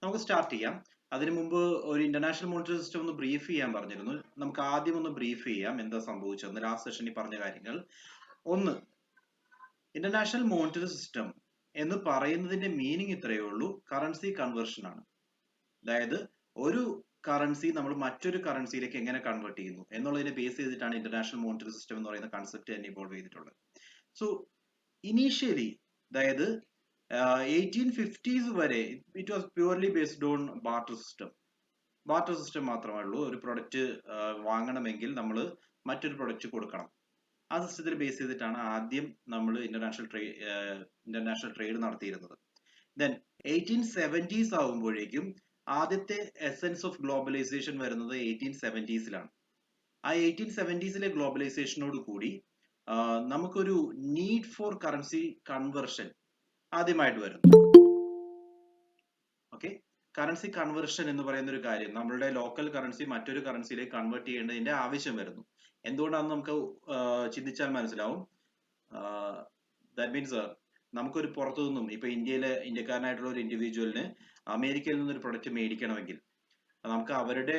നമുക്ക് സ്റ്റാർട്ട് ചെയ്യാം. അതിനു മുമ്പ് ഒരു ഇന്റർനാഷണൽ മോണിറ്ററി സിസ്റ്റം ഒന്ന് ബ്രീഫ് ചെയ്യാൻ പറഞ്ഞിരുന്നു. നമുക്ക് ആദ്യം ഒന്ന് ബ്രീഫ് ചെയ്യാം എന്താ സംഭവിച്ചതെന്ന്. ലാസ്റ്റ് സെഷനിൽ പറഞ്ഞ കാര്യങ്ങൾ. ഒന്ന്, ഇന്റർനാഷണൽ മോണിറ്ററി സിസ്റ്റം എന്ന് പറയുന്നതിന്റെ മീനിങ് ഇത്രയേ ഉള്ളൂ, കറൻസി കൺവേർഷൻ ആണ്. അതായത് ഒരു കറൻസി നമ്മൾ മറ്റൊരു കറൻസിയിലേക്ക് എങ്ങനെ കൺവേർട്ട് ചെയ്യുന്നു എന്നുള്ളതിനെ ബേസ് ചെയ്തിട്ടാണ് ഇന്റർനാഷണൽ മോണിറ്ററി സിസ്റ്റം എന്ന് പറയുന്ന കൺസെപ്റ്റ് തന്നെ ഇവോൾവ് ചെയ്തിട്ടുള്ളത്. സോ ഇനീഷ്യലി, അതായത് 1850s വരെ it was purely based on barter system. Barter system മാത്രമേ ഉള്ളൂ. ഒരു പ്രൊഡക്റ്റ് വാങ്ങണമെങ്കിൽ നമ്മൾ മറ്റൊരു പ്രൊഡക്റ്റ് കൊടുക്കണം. ആ സിസ്റ്റത്തിൽ ബേസ് ചെയ്തിട്ടാണ് ആദ്യം നമ്മൾ ഇന്റർനാഷണൽ ട്രേഡ് നടത്തിയിരുന്നത്. ദെൻ 1870s ആകുമ്പോഴേക്കും ആദ്യത്തെ എസെൻസ് ഓഫ് ഗ്ലോബലൈസേഷൻ വരുന്നത് 1870സിലാണ്. ആ 1870സിലെ ഗ്ലോബലൈസേഷനോട് കൂടി നമുക്കൊരു നീഡ് ഫോർ കറൻസി കൺവേർഷൻ ആദ്യമായിട്ട് വരുന്നു. ഓക്കെ, കറൻസി കൺവേർഷൻ എന്ന് പറയുന്ന ഒരു കാര്യം, നമ്മളുടെ ലോക്കൽ കറൻസി മറ്റൊരു കറൻസിയിലേക്ക് കൺവേർട്ട് ചെയ്യേണ്ടതിന്റെ ആവശ്യം വരുന്നു. എന്തുകൊണ്ടാണെന്ന് നമുക്ക് ചിന്തിച്ചാൽ മനസ്സിലാവും. ദാറ്റ് മീൻസ് നമുക്കൊരു പുറത്തു നിന്നും, ഇപ്പൊ ഇന്ത്യക്കാരനായിട്ടുള്ള ഒരു ഇൻഡിവിജ്വലിന് അമേരിക്കയിൽ നിന്ന് ഒരു പ്രൊഡക്റ്റ് മേടിക്കണമെങ്കിൽ നമുക്ക് അവരുടെ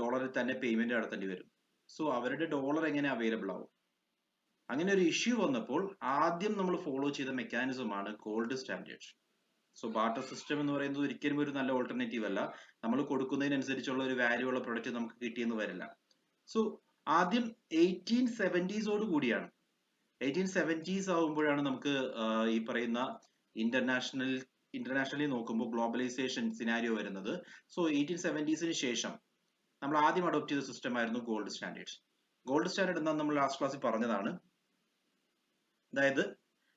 ഡോളറിൽ തന്നെ പേയ്മെന്റ് നടത്തേണ്ടി വരും. സോ അവരുടെ ഡോളർ എങ്ങനെ അവൈലബിൾ ആവും? അങ്ങനെ ഒരു ഇഷ്യൂ വന്നപ്പോൾ ആദ്യം നമ്മൾ ഫോളോ ചെയ്ത മെക്കാനിസം ആണ് gold standard. So barter system എന്ന് പറയുന്നത് ഒരിക്കലും ഒരു നല്ല ഓൾട്ടർനേറ്റീവ് അല്ല. നമ്മൾ കൊടുക്കുന്നതിനനുസരിച്ചുള്ള ഒരു വാല്യൂ ഉള്ള പ്രൊഡക്റ്റ് നമുക്ക് കിട്ടിയെന്ന് വരില്ല. സോ ആദ്യം 1870s കൂടിയാണ്, 1870s ആവുമ്പോഴാണ് നമുക്ക് ഈ പറയുന്ന ഇന്റർനാഷണലി നോക്കുമ്പോൾ ഗ്ലോബലൈസേഷൻ സിനാരിയോ വരുന്നത്. സോ 1870സിന് ശേഷം നമ്മൾ ആദ്യം അഡോപ്റ്റ് ചെയ്ത സിസ്റ്റം ആയിരുന്നു ഗോൾഡ് സ്റ്റാൻഡേർഡ്. ഗോൾഡ് സ്റ്റാൻഡേർഡ് എന്താണെന്ന് നമ്മൾ ലാസ്റ്റ് ക്ലാസ്സിൽ പറഞ്ഞതാണ്. അതായത്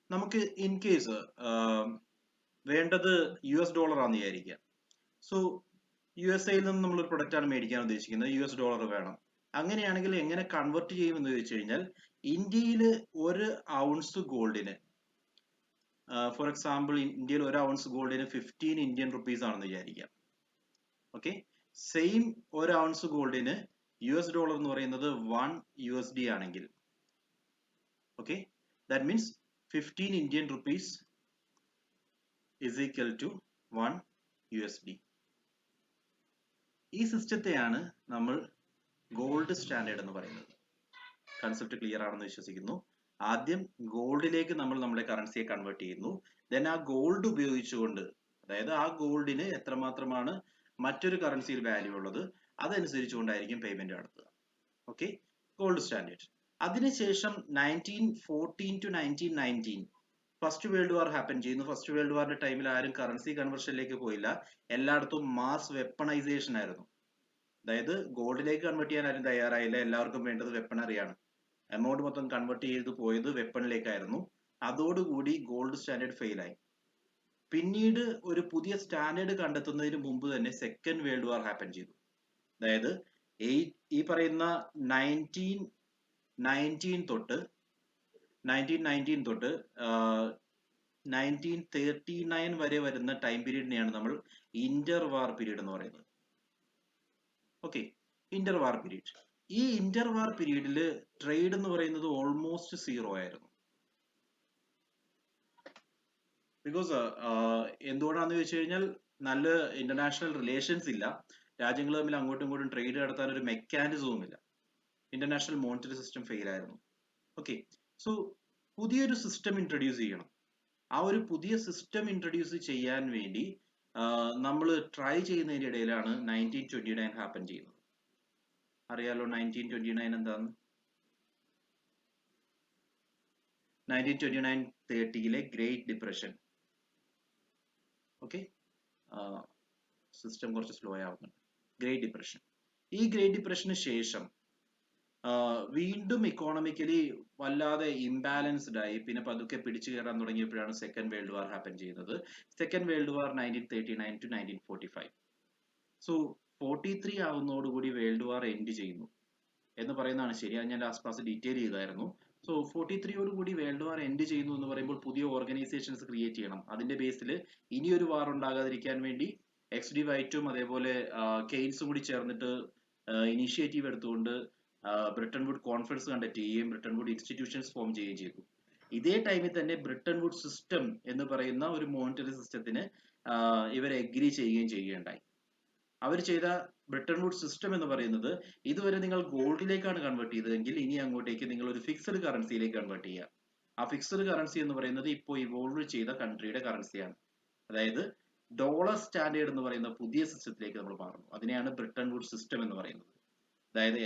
നമുക്ക് ഇൻ കേസ് വേണ്ടത് US ഡോളർ ആണെന്ന് വിചാരിക്കുക. സോ USA-യിൽ നിന്ന് നമ്മളൊരു പ്രൊഡക്റ്റ് ആണ് മേടിക്കാൻ ഉദ്ദേശിക്കുന്നത്, US ഡോളർ വേണം. അങ്ങനെയാണെങ്കിൽ എങ്ങനെ കൺവേർട്ട് ചെയ്യുമെന്ന് ചോദിച്ചു കഴിഞ്ഞാൽ, ഇന്ത്യയിൽ ഒരു ഔൺസ് ഗോൾഡിന്, ഫോർ എക്സാമ്പിൾ ഇന്ത്യയിൽ ഒരു ഔൺസ് ഗോൾഡിന് 15 ഇന്ത്യൻ റുപ്പീസ് ആണെന്ന് വിചാരിക്കാം. ഓക്കെ, സെയിം ഒരു ഔൺസ് ഗോൾഡിന് US ഡോളർ എന്ന് പറയുന്നത് 1 USD ആണെങ്കിൽ, okay, that means 15 Indian rupees is equal to 1 USD. ഈ സിസ്റ്റത്തെയാണ് നമ്മൾ ഗോൾഡ് സ്റ്റാൻഡേർഡ് എന്ന് പറയുന്നത്. കൺസെപ്റ്റ് ക്ലിയർ ആണെന്ന് വിശ്വസിക്കുന്നു. ആദ്യം ഗോൾഡിലേക്ക് നമ്മൾ നമ്മുടെ കറൻസിയെ കൺവേർട്ട് ചെയ്യുന്നു. ദെൻ ആ ഗോൾഡ് ഉപയോഗിച്ചുകൊണ്ട്, അതായത് ആ ഗോൾഡിന് എത്രമാത്രമാണ് മറ്റൊരു കറൻസിയിൽ വാല്യൂ ഉള്ളത് അതനുസരിച്ചുകൊണ്ടായിരിക്കും പേയ്മെന്റ് നടത്തുക. Okay, gold standard. അതിനുശേഷം 1914 to 1919 first world war happen ചെയ്യുന്നു. ഫസ്റ്റ് വേൾഡ് വാറിന്റെ ടൈമിൽ ആരും കറൻസി കൺവേർഷനിലേക്ക് പോയില്ല. എല്ലായിടത്തും മാസ് വെപ്പണൈസേഷൻ ആയിരുന്നു. അതായത് ഗോൾഡിലേക്ക് കൺവേർട്ട് ചെയ്യാൻ ആരും തയ്യാറായില്ല. എല്ലാവർക്കും വേണ്ടത് വെപ്പണറിയാണ്. എമൗണ്ട് മൊത്തം കൺവേർട്ട് ചെയ്ത് പോയത് വെപ്പണിലേക്കായിരുന്നു. അതോടുകൂടി ഗോൾഡ് സ്റ്റാൻഡേർഡ് ഫെയിൽ ആയി. പിന്നീട് ഒരു പുതിയ സ്റ്റാൻഡേർഡ് കണ്ടെത്തുന്നതിന് മുമ്പ് തന്നെ സെക്കൻഡ് വേൾഡ് വാർ ഹാപ്പൻ ചെയ്തു. അതായത് ഈ പറയുന്ന 1919 തൊട്ട് 1939 വരെ വരുന്ന ടൈം പീരീഡിനെയാണ് നമ്മൾ ഇന്റർ വാർ പീരീഡ് എന്ന് പറയുന്നത്. ഓക്കെ, ഇന്റർ വാർ പീരീഡ്. ഈ ഇന്റർ വാർ പീരീഡിൽ ട്രേഡ് എന്ന് പറയുന്നത് ഓൾമോസ്റ്റ് സീറോ ആയിരുന്നു. ബിക്കോസ് എന്തുകൊണ്ടാണെന്ന് ചോദിച്ചു കഴിഞ്ഞാൽ, നല്ല ഇന്റർനാഷണൽ റിലേഷൻസ് ഇല്ല. രാജ്യങ്ങൾ തമ്മിൽ അങ്ങോട്ടും ഇങ്ങോട്ടും ട്രേഡ് നടത്താൻ ഒരു മെക്കാനിസവും ഇല്ല. ഇന്റർനാഷണൽ മോണിറ്ററി സിസ്റ്റം ഫെയിൽ ആയിരുന്നു. ഓക്കെ, സോ പുതിയൊരു സിസ്റ്റം ഇൻട്രൊഡ്യൂസ് ചെയ്യണം. ആ ഒരു പുതിയ സിസ്റ്റം ഇൻട്രൊഡ്യൂസ് ചെയ്യാൻ വേണ്ടി നമ്മൾ ട്രൈ ചെയ്യുന്നതിന്റെ ഇടയിലാണ് 1929 ഹാപ്പൻ ചെയ്യുന്നത്. അറിയാലോ 1929 എന്താന്ന്? 1929-30 ഗ്രേറ്റ് ഡിപ്രഷൻ. ഓക്കെ, സിസ്റ്റം കുറച്ച് സ്ലോ ആവുന്നുണ്ട്. Great depression. ഈ ഗ്രേറ്റ് ഡിപ്രഷന് ശേഷം വീണ്ടും ഇക്കോണമിക്കലി വല്ലാതെ ഇംബാലൻസ്ഡ് ആയി. പിന്നെ പതുക്കെ പിടിച്ചു കയറാൻ തുടങ്ങിയപ്പോഴാണ് സെക്കൻഡ് വേൾഡ് വാർ ഹാപ്പൻ ചെയ്യുന്നത്. Second world war 1939 to 1945. So 43 ആവുന്നതോടുകൂടി വേൾഡ് വാർ എൻഡ് ചെയ്യുന്നു എന്ന് പറയുന്നതാണ് ശരി. ഞാൻ ലാസ്റ്റ് ക്ലാസ് ഡീറ്റെയിൽ ചെയ്തായിരുന്നു. സോ 43യോടുകൂടി വേൾഡ് വാർ എൻഡ് ചെയ്യുന്നു എന്ന് പറയുമ്പോൾ പുതിയ ഓർഗനൈസേഷൻസ് ക്രിയേറ്റ് ചെയ്യണം. അതിന്റെ ബേസിൽ ഇനിയൊരു വാർ ഉണ്ടാകാതിരിക്കാൻ വേണ്ടി XD വൈറ്റും അതേപോലെ കെയ്ൻസും കൂടി ചേർന്നിട്ട് ഇനിഷ്യേറ്റീവ് എടുത്തുകൊണ്ട് ബ്രിട്ടൻ വുഡ് കോൺഫറൻസ് കണ്ടക്ട് ചെയ്യുകയും ബ്രിട്ടൻ വുഡ് ഇൻസ്റ്റിറ്റ്യൂഷൻസ് ഫോം ചെയ്യുകയും ചെയ്തു. ഇതേ ടൈമിൽ തന്നെ ബ്രിട്ടൻ വുഡ് സിസ്റ്റം എന്ന് പറയുന്ന ഒരു മോണിറ്ററി സിസ്റ്റത്തിന് ഇവർ എഗ്രി ചെയ്യുകയും ചെയ്യുകയുണ്ടായി. അവർ ചെയ്ത ബ്രിട്ടൻ വുഡ് സിസ്റ്റം എന്ന് പറയുന്നത്, ഇതുവരെ നിങ്ങൾ ഗോൾഡിലേക്കാണ് കൺവേർട്ട് ചെയ്തതെങ്കിൽ ഇനി അങ്ങോട്ടേക്ക് നിങ്ങൾ ഒരു ഫിക്സഡ് കറൻസിയിലേക്ക് കൺവേർട്ട് ചെയ്യുക. ആ ഫിക്സഡ് കറൻസി എന്ന് പറയുന്നത് ഇപ്പോൾ ഇവോൾവ് ചെയ്ത കൺട്രിയുടെ കറൻസിയാണ്. അതായത് ഡോളർ സ്റ്റാൻഡേർഡ് എന്ന് പറയുന്ന പുതിയ സിസ്റ്റത്തിലേക്ക് നമ്മൾ മാറുന്നു. അതിനെയാണ് ബ്രിട്ടൻ വുഡ് സിസ്റ്റം എന്ന് പറയുന്നത്. അതായത്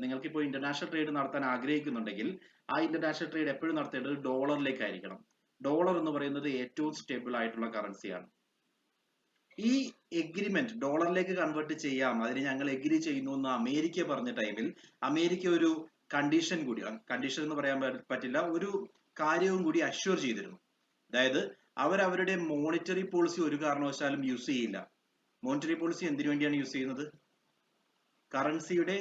നിങ്ങൾക്ക് ഇപ്പോൾ ഇന്റർനാഷണൽ ട്രേഡ് നടത്താൻ ആഗ്രഹിക്കുന്നുണ്ടെങ്കിൽ ആ ഇന്റർനാഷണൽ ട്രേഡ് എപ്പോഴും നടത്തേണ്ടത് ഡോളറിലേക്കായിരിക്കണം. ഡോളർ എന്ന് പറയുന്നത് ഏറ്റവും സ്റ്റേബിൾ ആയിട്ടുള്ള കറൻസിയാണ്. ഈ എഗ്രിമെന്റ് ഡോളറിലേക്ക് കൺവേർട്ട് ചെയ്യാം, അതിന് ഞങ്ങൾ എഗ്രി ചെയ്യുന്നു എന്ന് അമേരിക്ക പറഞ്ഞ ടൈമിൽ അമേരിക്ക ഒരു കണ്ടീഷൻ കൂടി, കണ്ടീഷൻ എന്ന് പറയാൻ പറ്റില്ല, ഒരു കാര്യവും കൂടി അഷ്യൂർ ചെയ്തിരുന്നു. അതായത് അവരുടെ മോണിറ്ററി പോളിസി ഒരു കാരണവശാലും യൂസ് ചെയ്യില്ല. മോണിറ്ററി പോളിസി എന്തിനു വേണ്ടിയാണ് യൂസ് ചെയ്യുന്നത്? കറൻസിയുടെ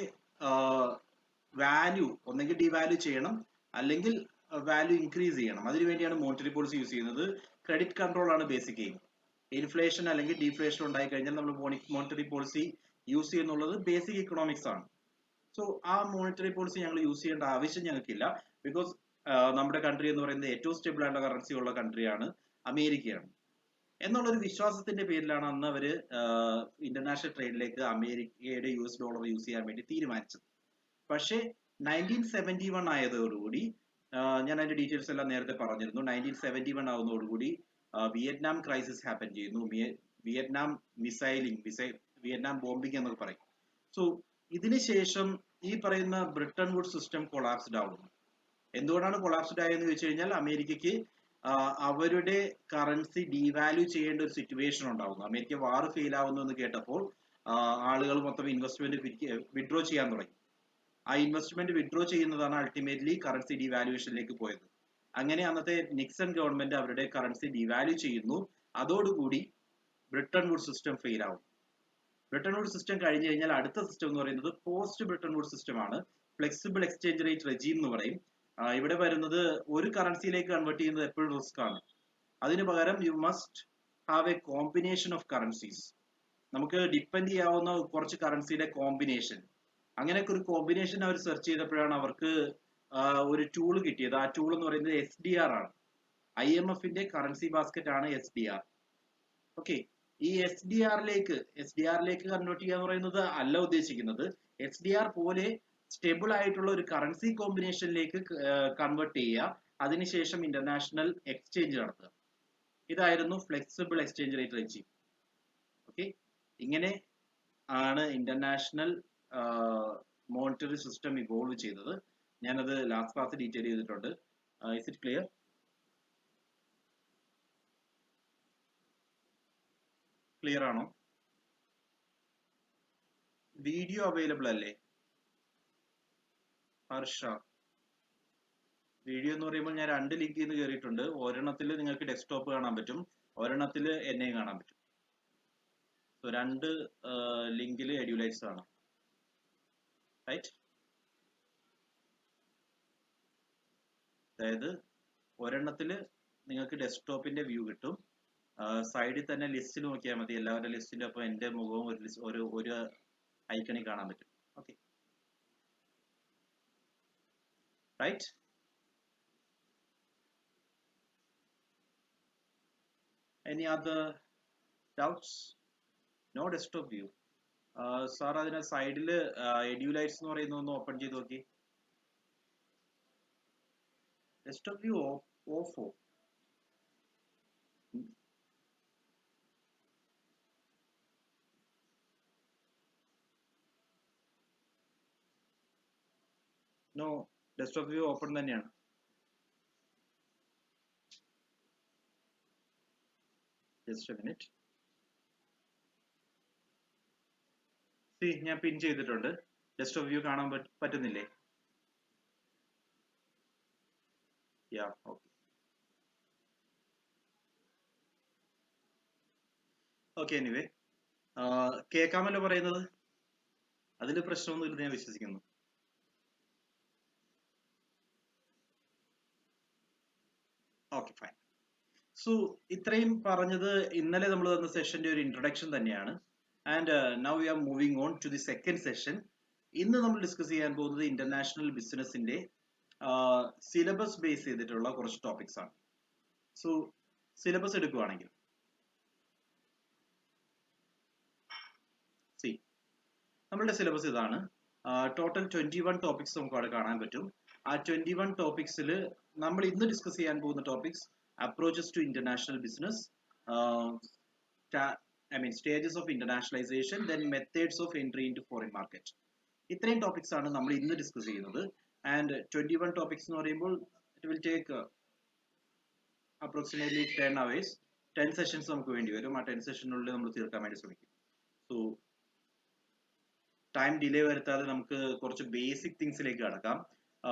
വാല്യൂ ഒന്നെങ്കിൽ ഡിവാല്യൂ ചെയ്യണം, അല്ലെങ്കിൽ വാല്യൂ ഇൻക്രീസ് ചെയ്യണം. അതിനുവേണ്ടിയാണ് മോണിറ്ററി പോളിസി യൂസ് ചെയ്യുന്നത്. ക്രെഡിറ്റ് കൺട്രോൾ ആണ് ബേസിക് എയിം. ഇൻഫ്ലേഷൻ അല്ലെങ്കിൽ ഡീഫ്ലേഷൻ ഉണ്ടായി കഴിഞ്ഞാൽ നമ്മൾ മോണിറ്ററി പോളിസി യൂസ് ചെയ്യുന്നുള്ളത് ബേസിക് ഇക്കണോമിക്സ് ആണ്. സോ ആ മോണിറ്ററി പോളിസി ഞങ്ങൾ യൂസ് ചെയ്യേണ്ട ആവശ്യം ഞങ്ങൾക്കില്ല. ബിക്കോസ് നമ്മുടെ കൺട്രി എന്ന് പറയുന്നത് ഏറ്റവും സ്റ്റേബിൾ ആയിട്ടുള്ള കറൻസി ഉള്ള കൺട്രിയാണ് അമേരിക്കയാണ് എന്നുള്ളൊരു വിശ്വാസത്തിന്റെ പേരിലാണ് അന്ന് അവര് ഇന്റർനാഷണൽ ട്രേഡിലേക്ക് അമേരിക്കയുടെ US ഡോളർ യൂസ് ചെയ്യാൻ വേണ്ടി തീരുമാനിച്ചത്. പക്ഷേ 1971 ആയതോടുകൂടി, ഞാൻ അതിന്റെ ഡീറ്റെയിൽസ് എല്ലാം നേരത്തെ പറഞ്ഞിരുന്നു, 1971 ആവുന്നതോടുകൂടി വിയറ്റ്നാം ക്രൈസിസ് ഹാപ്പൻ ചെയ്യുന്നു. വിയറ്റ്നാം വിയറ്റ്നാം ബോംബിംഗ് എന്നൊക്കെ പറയും. സോ ഇതിനുശേഷം ഈ പറയുന്ന ബ്രിട്ടൻ വുഡ് സിസ്റ്റം കൊളാപ്സ്ഡ് ആവുന്നു. എന്തുകൊണ്ടാണ് കൊളാപ്സ്ഡ് ആയെന്ന് ചോദിച്ചു കഴിഞ്ഞാൽ, അമേരിക്കയ്ക്ക് അവരുടെ കറൻസി ഡീവാല്യൂ ചെയ്യേണ്ട ഒരു സിറ്റുവേഷൻ ഉണ്ടാവുന്നു. അമേരിക്ക വാർ ഫെയിൽ ആവുന്നു എന്ന് കേട്ടപ്പോൾ ആളുകൾ മൊത്തം ഇൻവെസ്റ്റ്മെന്റ് വിഡ്രോ ചെയ്യാൻ തുടങ്ങി. ആ ഇൻവെസ്റ്റ്മെന്റ് വിഡ്രോ ചെയ്യുന്നതാണ് അൾട്ടിമേറ്റ്ലി കറൻസി ഡീവാലുവേഷനിലേക്ക് പോയത്. അങ്ങനെ അന്നത്തെ നിക്സൺ ഗവൺമെന്റ് അവരുടെ കറൻസി ഡീവാല്യൂ ചെയ്യുന്നു. അതോടുകൂടി ബ്രിട്ടൻ വുഡ് സിസ്റ്റം ഫെയിൽ ആവും. ബ്രിട്ടൻ വുഡ് സിസ്റ്റം കഴിഞ്ഞു കഴിഞ്ഞാൽ അടുത്ത സിസ്റ്റം എന്ന് പറയുന്നത് പോസ്റ്റ് ബ്രിട്ടൻ വുഡ് സിസ്റ്റം ആണ്. ഫ്ലെക്സിബിൾ എക്സ്ചേഞ്ച് റേറ്റ് റെജീം എന്ന് പറയും. ഇവിടെ വരുന്നത് ഒരു കറൻസിയിലേക്ക് കൺവേർട്ട് ചെയ്യുന്നത് എപ്പോഴും റിസ്ക് ആണ്. അതിന് പകരം you must have A combination of currencies. നമുക്ക് ഡിപ്പെൻഡ് ചെയ്യാവുന്ന കുറച്ച് കറൻസിയുടെ കോമ്പിനേഷൻ, അങ്ങനെയൊക്കെ ഒരു കോമ്പിനേഷൻ അവർ സെർച്ച് ചെയ്തപ്പോഴാണ് അവർക്ക് ഒരു ടൂൾ കിട്ടിയത്. ആ ടൂൾ എന്ന് പറയുന്നത് SDR ആണ്. IMFന്റെ കറൻസി ബാസ്ക്കറ്റ് ആണ് SDR. ഓക്കെ, ഈ SDRലേക്ക് കൺവേർട്ട് ചെയ്യുക എന്ന് പറയുന്നത് അല്ല ഉദ്ദേശിക്കുന്നത്. SDR പോലെ സ്റ്റേബിൾ ആയിട്ടുള്ള ഒരു കറൻസി കോമ്പിനേഷനിലേക്ക് കൺവേർട്ട് ചെയ്യുക, അതിനുശേഷം ഇന്റർനാഷണൽ എക്സ്ചേഞ്ച് നടത്തുക. ഇതായിരുന്നു flexible exchange rate regime. Okay, ഇങ്ങനെ ആണ് ഇന്റർനാഷണൽ മോണിറ്ററി സിസ്റ്റം ഇവോൾവ് ചെയ്തത്. ഞാനത് ലാസ്റ്റ് ക്ലാസ് ഡീറ്റെയിൽ ചെയ്തിട്ടുണ്ട്. Is it clear? ക്ലിയർ ആണോ? വീഡിയോ അവൈലബിൾ അല്ലേ ഹർഷ? വീഡിയോ എന്ന് പറയുമ്പോൾ ഞാൻ 2 ലിങ്ക് ചെയ്ത് കയറിയിട്ടുണ്ട്. ഒരെണ്ണത്തിൽ നിങ്ങൾക്ക് ഡെസ്ക്ടോപ്പ് കാണാൻ പറ്റും, ഒരെണ്ണത്തിൽ എന്നെയും കാണാൻ പറ്റും. സോ 2 ലിങ്കിൽ എഡ്യൂലൈറ്റ്സ് ആണ്, റൈറ്റ്? അതായത് ഒരെണ്ണത്തിൽ നിങ്ങൾക്ക് ഡെസ്ക്ടോപ്പിന്റെ വ്യൂ കിട്ടും. സൈഡിൽ തന്നെ ലിസ്റ്റിൽ നോക്കിയാൽ മതി. എല്ലാവരുടെ ലിസ്റ്റിന്റെ ഒപ്പം എന്റെ മുഖവും ഒരു ഐക്കണിൽ കാണാൻ പറ്റും. Okay, right? Any other doubts? No desktop view. Sir അതിന് സൈഡിൽ എഡ്യൂലൈറ്റ്സ് എന്ന് പറയുന്ന ഒന്ന് ഓപ്പൺ ചെയ്ത് നോക്കി. ഡെസ്ക്ടോപ്പ് വ്യൂ ഓഫോ? നോ, ഡെസ്ക്ടോപ്പ് വ്യൂ ഓപ്പൺ തന്നെയാണ്. Just a minute. ഞാൻ പിൻ ചെയ്തിട്ടുണ്ട്. ഡെസ്ക്ടോപ്പ് വ്യൂ കാണാൻ പറ്റുന്നില്ലേ? യാ, ഓക്കെ. ഓക്കെ, എനിവേ കേൾക്കാമല്ലോ പറയുന്നത്? അതിൽ പ്രശ്നമൊന്നുമില്ലെന്ന് ഞാൻ വിശ്വസിക്കുന്നു. Okay, fine. സോ ഇത്രയും പറഞ്ഞത് ഇന്നലെ നമ്മൾ തന്ന സെഷന്റെ ഒരു ഇൻട്രൊഡക്ഷൻ തന്നെയാണ്. And now we are moving on to the second session. ഇന്ന് നമ്മൾ ഡിസ്കസ് ചെയ്യാൻ പോകുന്നത് ഇന്റർനാഷണൽ ബിസിനസിന്റെ സിലബസ് ബേസ് ചെയ്തിട്ടുള്ള കുറച്ച് ടോപ്പിക്സ് ആണ്. സോ സിലബസ് എടുക്കുവാണെങ്കിൽ നമ്മളുടെ സിലബസ് ഇതാണ്. ടോട്ടൽ 21 ടോപ്പിക്സ് നമുക്ക് അവിടെ കാണാൻ പറ്റും. ആ 21 ടോപ്പിക്സിൽ നമ്മൾ ഇന്ന് ഡിസ്കസ് ചെയ്യാൻ പോകുന്ന topics approaches to international business, stages of internationalization, then methods of entry into foreign market. ഇത്രയും ടോപ്പിക്സ് ആണ് നമ്മൾ ഇന്ന് ഡിസ്കസ് ചെയ്യുന്നത്. ആൻഡ് 21 ടോപ്പിക്സ് എന്ന് പറയുമ്പോൾ it will take approximately 10 hours. 10 sessions നമുക്ക് വേണ്ടി വരും. ആ 10 സെഷനുള്ളിൽ നമ്മൾ തീർക്കാൻ വേണ്ടി ശ്രമിക്കും. സോ ടൈം ഡിലേ വരുത്താതെ നമുക്ക് കുറച്ച് ബേസിക് തിങ്സിലേക്ക് കടക്കാം.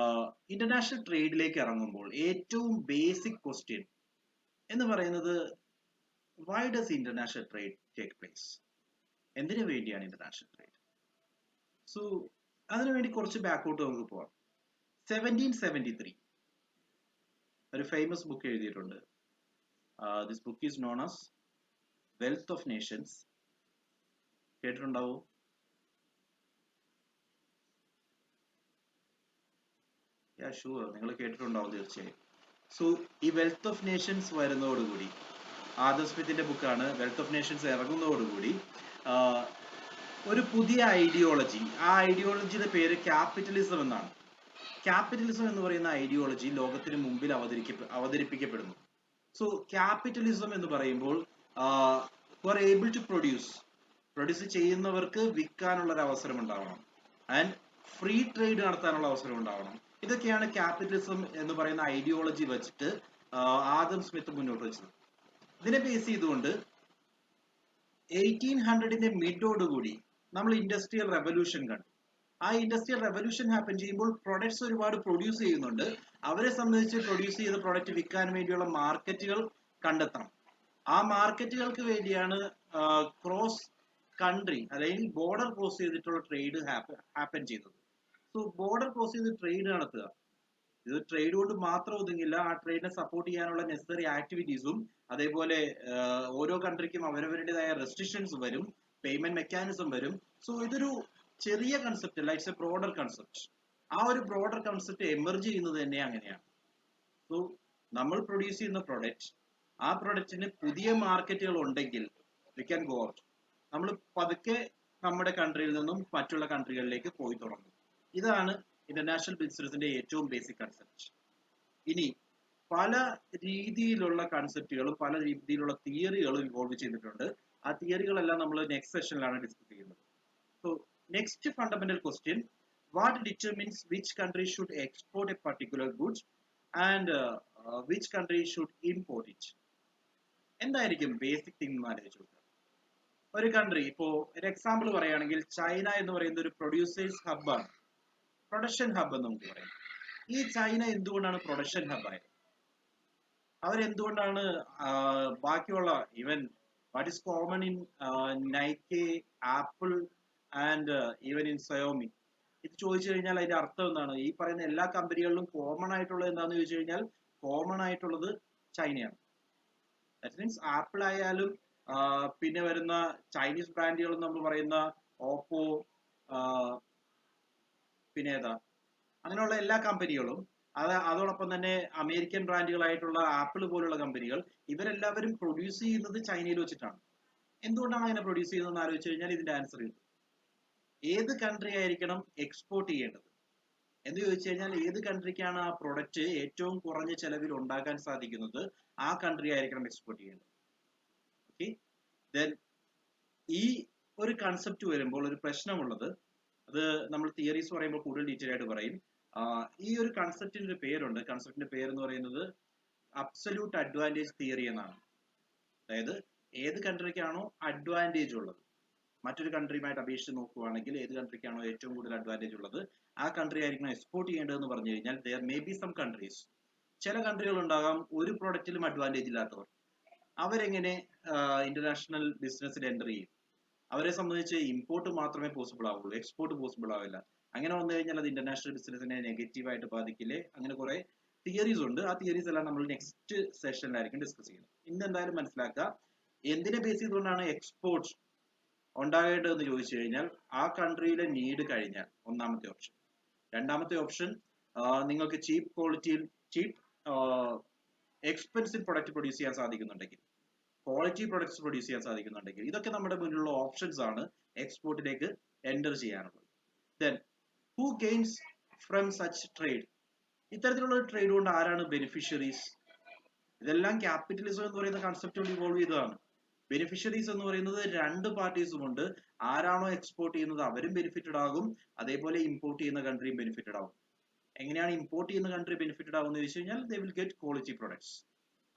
ഇന്റർനാഷണൽ ട്രേഡിലേക്ക് ഇറങ്ങുമ്പോൾ ഏറ്റവും ബേസിക് ക്വസ്റ്റ്യൻ എന്ന് പറയുന്നത് why does international trade take place? എന്തിനു വേണ്ടിയാണ് ഇന്റർനാഷണൽ ട്രേഡ്? സോ അതിനുവേണ്ടി കുറച്ച് ബാക്കോട്ട് നമുക്ക് പോവാം. 1773 ഒരു ഫേമസ് ബുക്ക് എഴുതിയിട്ടുണ്ട്. This book is known as Wealth of Nations. കേട്ടിട്ടുണ്ടാവോ? ഷുവർ, നിങ്ങൾ കേട്ടിട്ടുണ്ടാവും തീർച്ചയായും. സോ ഈ വെൽത്ത് ഓഫ് നേഷൻസ് വരുന്നതോടുകൂടി, ആദം സ്മിത്തിന്റെ ബുക്കാണ്. വെൽത്ത് ഓഫ് നേഷൻസ് ഇറങ്ങുന്നതോടുകൂടി ഒരു പുതിയ ഐഡിയോളജി, ആ ഐഡിയോളജിയുടെ പേര് ക്യാപിറ്റലിസം എന്നാണ്. ക്യാപിറ്റലിസം എന്ന് പറയുന്ന ഐഡിയോളജി ലോകത്തിന് മുമ്പിൽ അവതരിപ്പിക്കപ്പെടുന്നു. സോ ക്യാപിറ്റലിസം എന്ന് പറയുമ്പോൾ ഏബിൾ ടു പ്രൊഡ്യൂസ് ചെയ്യുന്നവർക്ക് വിൽക്കാനുള്ള ഒരു അവസരം ഉണ്ടാവണം, ആൻഡ് ഫ്രീ ട്രേഡ് നടത്താനുള്ള അവസരം ഉണ്ടാവണം. ഇതൊക്കെയാണ് ക്യാപിറ്റലിസം എന്ന് പറയുന്ന ഐഡിയോളജി വെച്ചിട്ട് ആദം സ്മിത്ത് മുന്നോട്ട് വെച്ചത്. ഇതിനെ ബേസ് ചെയ്തുകൊണ്ട് 1800ന്റെ മിഡോടുകൂടി നമ്മൾ ഇൻഡസ്ട്രിയൽ റെവല്യൂഷൻ കണ്ടു. ആ ഇൻഡസ്ട്രിയൽ റെവല്യൂഷൻ ഹാപ്പൻ ചെയ്യുമ്പോൾ പ്രൊഡക്ട്സ് ഒരുപാട് പ്രൊഡ്യൂസ് ചെയ്യുന്നുണ്ട്. അവരെ സംബന്ധിച്ച് പ്രൊഡ്യൂസ് ചെയ്ത പ്രൊഡക്റ്റ് വിൽക്കാൻ വേണ്ടിയുള്ള മാർക്കറ്റുകൾ കണ്ടെത്തണം. ആ മാർക്കറ്റുകൾക്ക് വേണ്ടിയാണ് ക്രോസ് കൺട്രി അല്ലെങ്കിൽ ബോർഡർ ക്രോസ് ചെയ്തിട്ടുള്ള ട്രേഡ് ഹാപ്പൻ ചെയ്തത്. സോ ബോർഡർ ക്രോസ് ചെയ്ത് ട്രേഡ് നടത്തുക, ഇത് ട്രേഡ് കൊണ്ട് മാത്രം ഒതുങ്ങില്ല. ആ ട്രേഡിനെ സപ്പോർട്ട് ചെയ്യാനുള്ള നെസസറി ആക്ടിവിറ്റീസും, അതേപോലെ ഓരോ കൺട്രിക്കും അവരവരുടേതായ റെസ്ട്രിക്ഷൻസ് വരും, പേയ്മെന്റ് മെക്കാനിസം വരും. സോ ഇതൊരു ചെറിയ കൺസെപ്റ്റ് അല്ല, ഇറ്റ്സ് എ ബ്രോഡർ കൺസെപ്റ്റ്. ആ ഒരു ബ്രോഡർ കൺസെപ്റ്റ് എമർജ് ചെയ്യുന്നത് തന്നെ അങ്ങനെയാണ്. സോ നമ്മൾ പ്രൊഡ്യൂസ് ചെയ്യുന്ന പ്രൊഡക്റ്റ്, ആ പ്രൊഡക്റ്റിന് പുതിയ മാർക്കറ്റുകൾ ഉണ്ടെങ്കിൽ വി ക്യാൻ ഗോ ഔട്ട്. നമ്മൾ പതുക്കെ നമ്മുടെ കൺട്രിയിൽ നിന്നും മറ്റുള്ള കൺട്രികളിലേക്ക് പോയി തുടങ്ങും. ഇതാണ് ഇന്റർനാഷണൽ ബിസിനസിന്റെ ഏറ്റവും ബേസിക് കൺസെപ്റ്റ്. ഇനി പല രീതിയിലുള്ള കൺസെപ്റ്റുകളും പല രീതിയിലുള്ള തിയറികളും ഇൻവോൾവ് ചെയ്തിട്ടുണ്ട്. ആ തിയറികളെല്ലാം നമ്മൾ നെക്സ്റ്റ് സെഷനിലാണ് ഡിസ്കസ് ചെയ്യുന്നത്. So next fundamental question, what determines which country should export A particular goods and which country should import it? എന്തായിരിക്കും ബേസിക് തിങ് എന്ന് ആലോചിച്ചു. ഒരു കൺട്രി, ഇപ്പോ ഒരു എക്സാമ്പിൾ പറയുകയാണെങ്കിൽ ചൈന എന്ന് പറയുന്ന ഒരു പ്രൊഡ്യൂസേഴ്സ് ഹബ്ബാണ്, പ്രൊഡക്ഷൻ ഹബ്ബ് എന്ന് നമുക്ക് പറയാം. ഈ ചൈന എന്തുകൊണ്ടാണ് പ്രൊഡക്ഷൻ ഹബ്ബായത്? അവരെന്തുകൊണ്ടാണ് ബാക്കിയുള്ള even what is common in Nike, Apple and even in Xiaomi, ഇത് ചോദിച്ചു കഴിഞ്ഞാൽ അതിന്റെ അർത്ഥം എന്താണ്? ഈ പറയുന്ന എല്ലാ കമ്പനികളിലും കോമൺ ആയിട്ടുള്ളത് എന്താണെന്ന് ചോദിച്ചു കഴിഞ്ഞാൽ കോമൺ ആയിട്ടുള്ളത് ചൈനയാണ്. ദാറ്റ് മീൻസ് ആപ്പിൾ ആയാലും പിന്നെ വരുന്ന ചൈനീസ് ബ്രാൻഡുകൾ നമ്മൾ പറയുന്ന ഓപ്പോ, പിന്നെ ഏതാ, അങ്ങനെയുള്ള എല്ലാ കമ്പനികളും, അതോടൊപ്പം തന്നെ അമേരിക്കൻ ബ്രാൻഡുകളായിട്ടുള്ള ആപ്പിൾ പോലുള്ള കമ്പനികൾ, ഇവരെല്ലാവരും പ്രൊഡ്യൂസ് ചെയ്യുന്നത് ചൈനയിൽ വെച്ചിട്ടാണ്. എന്തുകൊണ്ടാണ് അങ്ങനെ പ്രൊഡ്യൂസ് ചെയ്യുന്നതെന്ന് ആലോചിച്ച് കഴിഞ്ഞാൽ ഇതിന്റെ ആൻസർ കിട്ടും. ഏത് കൺട്രി ആയിരിക്കണം എക്സ്പോർട്ട് ചെയ്യേണ്ടത് എന്ന് ചോദിച്ചു കഴിഞ്ഞാൽ, ഏത് കൺട്രിക്കാണ് ആ പ്രൊഡക്റ്റ് ഏറ്റവും കുറഞ്ഞ ചെലവിൽ ഉണ്ടാക്കാൻ സാധിക്കുന്നത്, ആ കൺട്രി ആയിരിക്കണം എക്സ്പോർട്ട് ചെയ്യേണ്ടത്. ഓക്കെ, ദെൻ ഈ ഒരു കൺസെപ്റ്റ് വരുമ്പോൾ ഒരു പ്രശ്നമുള്ളത്, അത് നമ്മൾ തിയറീസ് പറയുമ്പോൾ കൂടുതൽ ഡീറ്റെയിൽ ആയിട്ട് പറയും. ഈ ഒരു കൺസെപ്റ്റിന് ഒരു പേരുണ്ട്. കൺസെപ്റ്റിന്റെ പേര് എന്ന് പറയുന്നത് അബ്സല്യൂട്ട് അഡ്വാൻറ്റേജ് തിയറി എന്നാണ്. അതായത് ഏത് കൺട്രിക്കാണോ അഡ്വാൻറ്റേജ് ഉള്ളത്, മറ്റൊരു കൺട്രിയുമായിട്ട് അപേക്ഷിച്ച് നോക്കുകയാണെങ്കിൽ ഏത് കൺട്രിക്കാണോ ഏറ്റവും കൂടുതൽ അഡ്വാൻറ്റേജ് ഉള്ളത്, ആ കൺട്രി ആയിരിക്കണം എക്സ്പോർട്ട് ചെയ്യേണ്ടതെന്ന് പറഞ്ഞു കഴിഞ്ഞാൽ, there may be some countries, ചില കൺട്രികൾ ഉണ്ടാകാം ഒരു പ്രൊഡക്റ്റിലും അഡ്വാൻറ്റേജ് ഇല്ലാത്തവർ. അവരെങ്ങനെ ഇന്റർനാഷണൽ ബിസിനസ്സിൽ എൻ്റർ ചെയ്യും? അവരെ സംബന്ധിച്ച് ഇമ്പോർട്ട് മാത്രമേ പോസിബിൾ ആവുള്ളൂ, എക്സ്പോർട്ട് പോസിബിൾ ആവില്ല. അങ്ങനെ വന്നു കഴിഞ്ഞാൽ അത് ഇന്റർനാഷണൽ ബിസിനസിനെ നെഗറ്റീവായിട്ട് ബാധിക്കില്ലേ? അങ്ങനെ കുറെ തിയറീസ് ഉണ്ട്. ആ തിയറീസ് എല്ലാം നമ്മൾ നെക്സ്റ്റ് സെഷനിലായിരിക്കും ഡിസ്കസ് ചെയ്യുന്നത്. ഇന്ന് എന്തായാലും മനസ്സിലാക്കുക, എന്തിനെ ബേസ് ചെയ്തുകൊണ്ടാണ് എക്സ്പോർട്ട് ഉണ്ടാകേണ്ടതെന്ന് ചോദിച്ചു കഴിഞ്ഞാൽ, ആ കൺട്രിയിലെ നീഡ് കഴിഞ്ഞാൽ ഒന്നാമത്തെ ഓപ്ഷൻ. രണ്ടാമത്തെ ഓപ്ഷൻ, നിങ്ങൾക്ക് ചീപ്പ് എക്സ്പെൻസീവ് പ്രൊഡക്റ്റ് പ്രൊഡ്യൂസ് ചെയ്യാൻ സാധിക്കുന്നുണ്ടെങ്കിൽ, ക്വാളിറ്റി പ്രൊഡക്ട്സ് പ്രൊഡ്യൂസ് ചെയ്യാൻ സാധിക്കുന്നുണ്ടെങ്കിൽ, ഇതൊക്കെ നമ്മുടെ മുന്നിലുള്ള ഓപ്ഷൻസ് ആണ് എക്സ്പോർട്ടിലേക്ക് എൻ്റർ ചെയ്യാനുള്ളത്. Then who gains from such trade? ഇത്തരത്തിലുള്ള ട്രേഡ് കൊണ്ട് ആരാണ് ബെനിഫിഷ്യറീസ്? ഇതെല്ലാം ക്യാപിറ്റലിസം എന്ന് പറയുന്ന കൺസെപ്റ്റ് ഇവോൾവ് ചെയ്തതാണ്. ബെനിഫിഷ്യറീസ് എന്ന് പറയുന്നത് രണ്ട് പാർട്ടീസും ഉണ്ട്. ആരാണോ എക്സ്പോർട്ട് ചെയ്യുന്നത് അവരും ബെനിഫിറ്റഡ് ആകും, അതേപോലെ ഇമ്പോർട്ട് ചെയ്യുന്ന കൺട്രിയും ബെനിഫിറ്റഡ് ആകും. എങ്ങനെയാണ് ഇമ്പോർട്ട് ചെയ്യുന്ന കൺട്രി ബെനിഫിറ്റഡ് ആകുന്നത് ചോദിച്ചു കഴിഞ്ഞാൽ they will get quality products.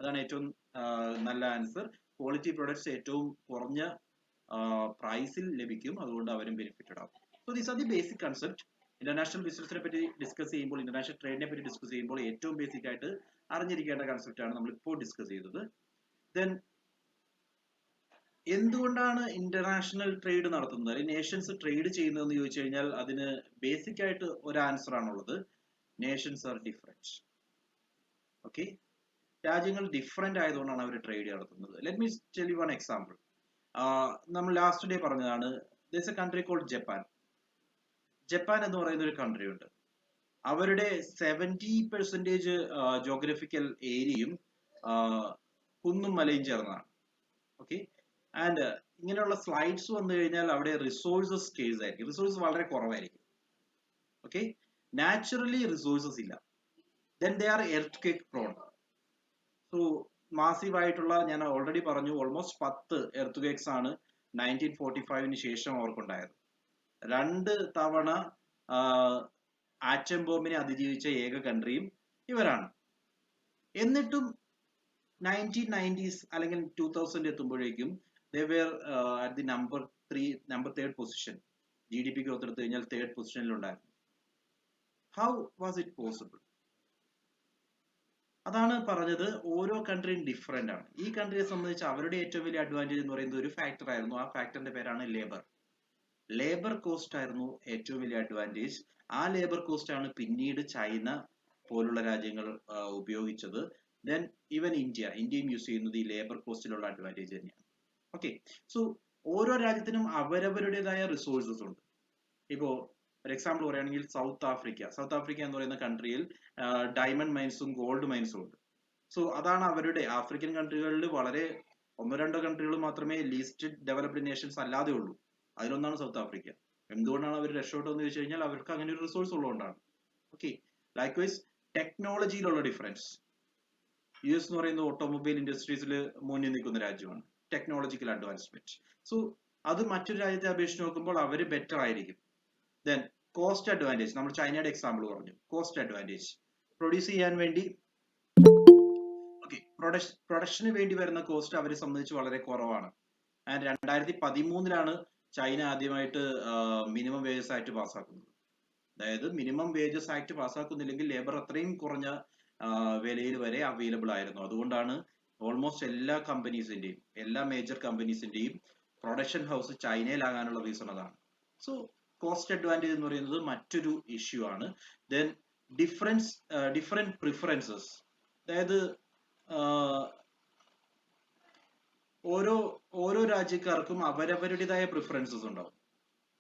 അതാണ് ഏറ്റവും നല്ല ആൻസർ. ക്വാളിറ്റി പ്രൊഡക്ട്സ് ഏറ്റവും കുറഞ്ഞ പ്രൈസിൽ ലഭിക്കും, അതുകൊണ്ട് അവരും ബെനിഫിറ്റഡ് ആകും. So these are the basic concept. International ബിസിനസിനെ പറ്റി ഡിസ്കസ് ചെയ്യുമ്പോൾ, ഇന്റർനാഷണൽ ട്രേഡിനെ പറ്റി ഡിസ്കസ് ചെയ്യുമ്പോൾ ഏറ്റവും ബേസിക് ആയിട്ട് അറിഞ്ഞിരിക്കേണ്ട കൺസെപ്റ്റ് ആണ് നമ്മൾ ഇപ്പോൾ ഡിസ്കസ് ചെയ്തത്. ദെൻ എന്തുകൊണ്ടാണ് ഇന്റർനാഷണൽ ട്രേഡ് നടത്തുന്നത്, അല്ലെങ്കിൽ നേഷൻസ് ട്രേഡ് ചെയ്യുന്നതെന്ന് ചോദിച്ചു കഴിഞ്ഞാൽ അതിന് ബേസിക് ആയിട്ട് ഒരു ആൻസർ ആണുള്ളത്. Nations are different. ഓക്കെ, രാജ്യങ്ങൾ ഡിഫറെന്റ് ആയതുകൊണ്ടാണ് അവർ ട്രേഡ് നടത്തുന്നത്. Let me tell you one example. നമ്മൾ ലാസ്റ്റ് ഡേ പറഞ്ഞതാണ്, there's a country called Japan. Japan എന്ന് പറയുന്ന ഒരു കൺട്രി ഉണ്ട്. അവരുടെ 70% ജോഗ്രഫിക്കൽ ഏരിയയും കുന്നും മലയും ചേർന്നതാണ്. ഓക്കെ, ആൻഡ് ഇങ്ങനെയുള്ള സ്ലൈഡ്സ് വന്നു കഴിഞ്ഞാൽ അവിടെ റിസോഴ്സസ് സ്കേഴ്സ് ആയിരിക്കും, റിസോഴ്സസ് വളരെ കുറവായിരിക്കും. ഓക്കെ, നാച്ചുറലി റിസോഴ്സസ് ഇല്ല. Then they are earth prone. So massive ആയിട്ടുള്ള, ഞാൻ ഓൾറെഡി പറഞ്ഞു, ഓൾമോസ്റ്റ് 10 എർത്ത് ആണ് 1945 ശേഷം അവർക്കുണ്ടായത്. 2 തവണ ആറ്റം ബോംബിനെ അതിജീവിച്ച ഏക കൺട്രിയും ഇവരാണ്. എന്നിട്ടും 1990s അല്ലെങ്കിൽ 2000 എത്തുമ്പോഴേക്കും they were at the number 3rd position. GDP growth എടുത്തു കഴിഞ്ഞാൽ 3rd പൊസിഷനിൽ ഉണ്ടായിരുന്നു. How was it possible? അതാണ് പറഞ്ഞത്, ഓരോ കൺട്രിയും ഡിഫറെന്റ് ആണ്. ഈ കൺട്രിയെ സംബന്ധിച്ച് അവരുടെ ഏറ്റവും വലിയ അഡ്വാൻറ്റേജ് എന്ന് പറയുന്നത് ഒരു ഫാക്ടർ ആയിരുന്നു. ആ ഫാക്ടറിന്റെ പേരാണ് ലേബർ കോസ്റ്റ് ആയിരുന്നു ഏറ്റവും വലിയ അഡ്വാൻറ്റേജ്. ആ ലേബർ കോസ്റ്റ് ആണ് പിന്നീട് ചൈന പോലുള്ള രാജ്യങ്ങൾ ഉപയോഗിച്ചത്. ദെൻ ഈവൻ ഇന്ത്യയും യൂസ് ചെയ്യുന്നത് ഈ ലേബർ കോസ്റ്റിലുള്ള അഡ്വാൻറ്റേജ് തന്നെയാണ്. ഓക്കെ, സോ ഓരോ രാജ്യത്തിനും അവരവരുടേതായ റിസോഴ്സസ് ഉണ്ട്. ഇപ്പോ ഒരു എക്സാമ്പിൾ പറയുകയാണെങ്കിൽ സൗത്ത് ആഫ്രിക്ക എന്ന് പറയുന്ന കൺട്രിയിൽ ഡയമണ്ട് മൈൻസും ഗോൾഡ് മൈൻസും ഉണ്ട്. സോ അതാണ് അവരുടെ ആഫ്രിക്കൻ കൺട്രികളിൽ വളരെ 1-2 കൺട്രികൾ മാത്രമേ ലീസ്റ്റ് ഡെവലപ്ഡ് നേഷൻസ് അല്ലാതെ ഉള്ളൂ. അതിലൊന്നാണ് സൗത്ത് ആഫ്രിക്ക. എന്തുകൊണ്ടാണ് അവർ രക്ഷപ്പെട്ടതെന്ന് ചോദിച്ചു കഴിഞ്ഞാൽ അവർക്ക് അങ്ങനെ ഒരു റിസോഴ്സ് ഉള്ളതുകൊണ്ടാണ്. ഓക്കെ, ലൈക്വൈസ് ടെക്നോളജിയിലുള്ള ഡിഫറൻസ്. US എന്ന് പറയുന്നത് ഓട്ടോമൊബൈൽ ഇൻഡസ്ട്രീസിൽ മുന്നിൽ നിൽക്കുന്ന രാജ്യമാണ്. Technological advancement. സോ അത് മറ്റൊരു രാജ്യത്തെ അപേക്ഷിച്ച് നോക്കുമ്പോൾ അവർ ബെറ്റർ ആയിരിക്കും. ദെൻ കോസ്റ്റ് അഡ്വാൻറ്റേജ്, നമ്മൾ ചൈനയുടെ എക്സാമ്പിൾ പറഞ്ഞു. കോസ്റ്റ് അഡ്വാൻറ്റേജ് പ്രൊഡ്യൂസ് ചെയ്യാൻ വേണ്ടി, ഓക്കെ, പ്രൊഡക്ഷന് വേണ്ടി വരുന്ന കോസ്റ്റ് അവരെ സംബന്ധിച്ച് വളരെ കുറവാണ്. ആൻഡ് 2013 ചൈന ആദ്യമായിട്ട് മിനിമം വേജസ് ആക്ട് പാസ്സാക്കുന്നത്. അതായത് മിനിമം വേജസ് ആക്ട് പാസ്സാക്കുന്നില്ലെങ്കിൽ ലേബർ അത്രയും കുറഞ്ഞ വിലയിൽ വരെ അവൈലബിൾ ആയിരുന്നു. അതുകൊണ്ടാണ് ഓൾമോസ്റ്റ് എല്ലാ മേജർ കമ്പനീസിന്റെയും പ്രൊഡക്ഷൻ ഹൗസ് ചൈനയിലാകാനുള്ള റീസൺ അതാണ്. സോ കോസ്റ്റ് അഡ്വാൻറ്റേജ് എന്ന് പറയുന്നത് മറ്റൊരു ഇഷ്യൂ ആണ്. ദെൻ ഡിഫറെന്റ് പ്രിഫറൻസസ്, അതായത് ഓരോ രാജ്യക്കാർക്കും അവരവരുടേതായ പ്രിഫറൻസസ് ഉണ്ടാവും.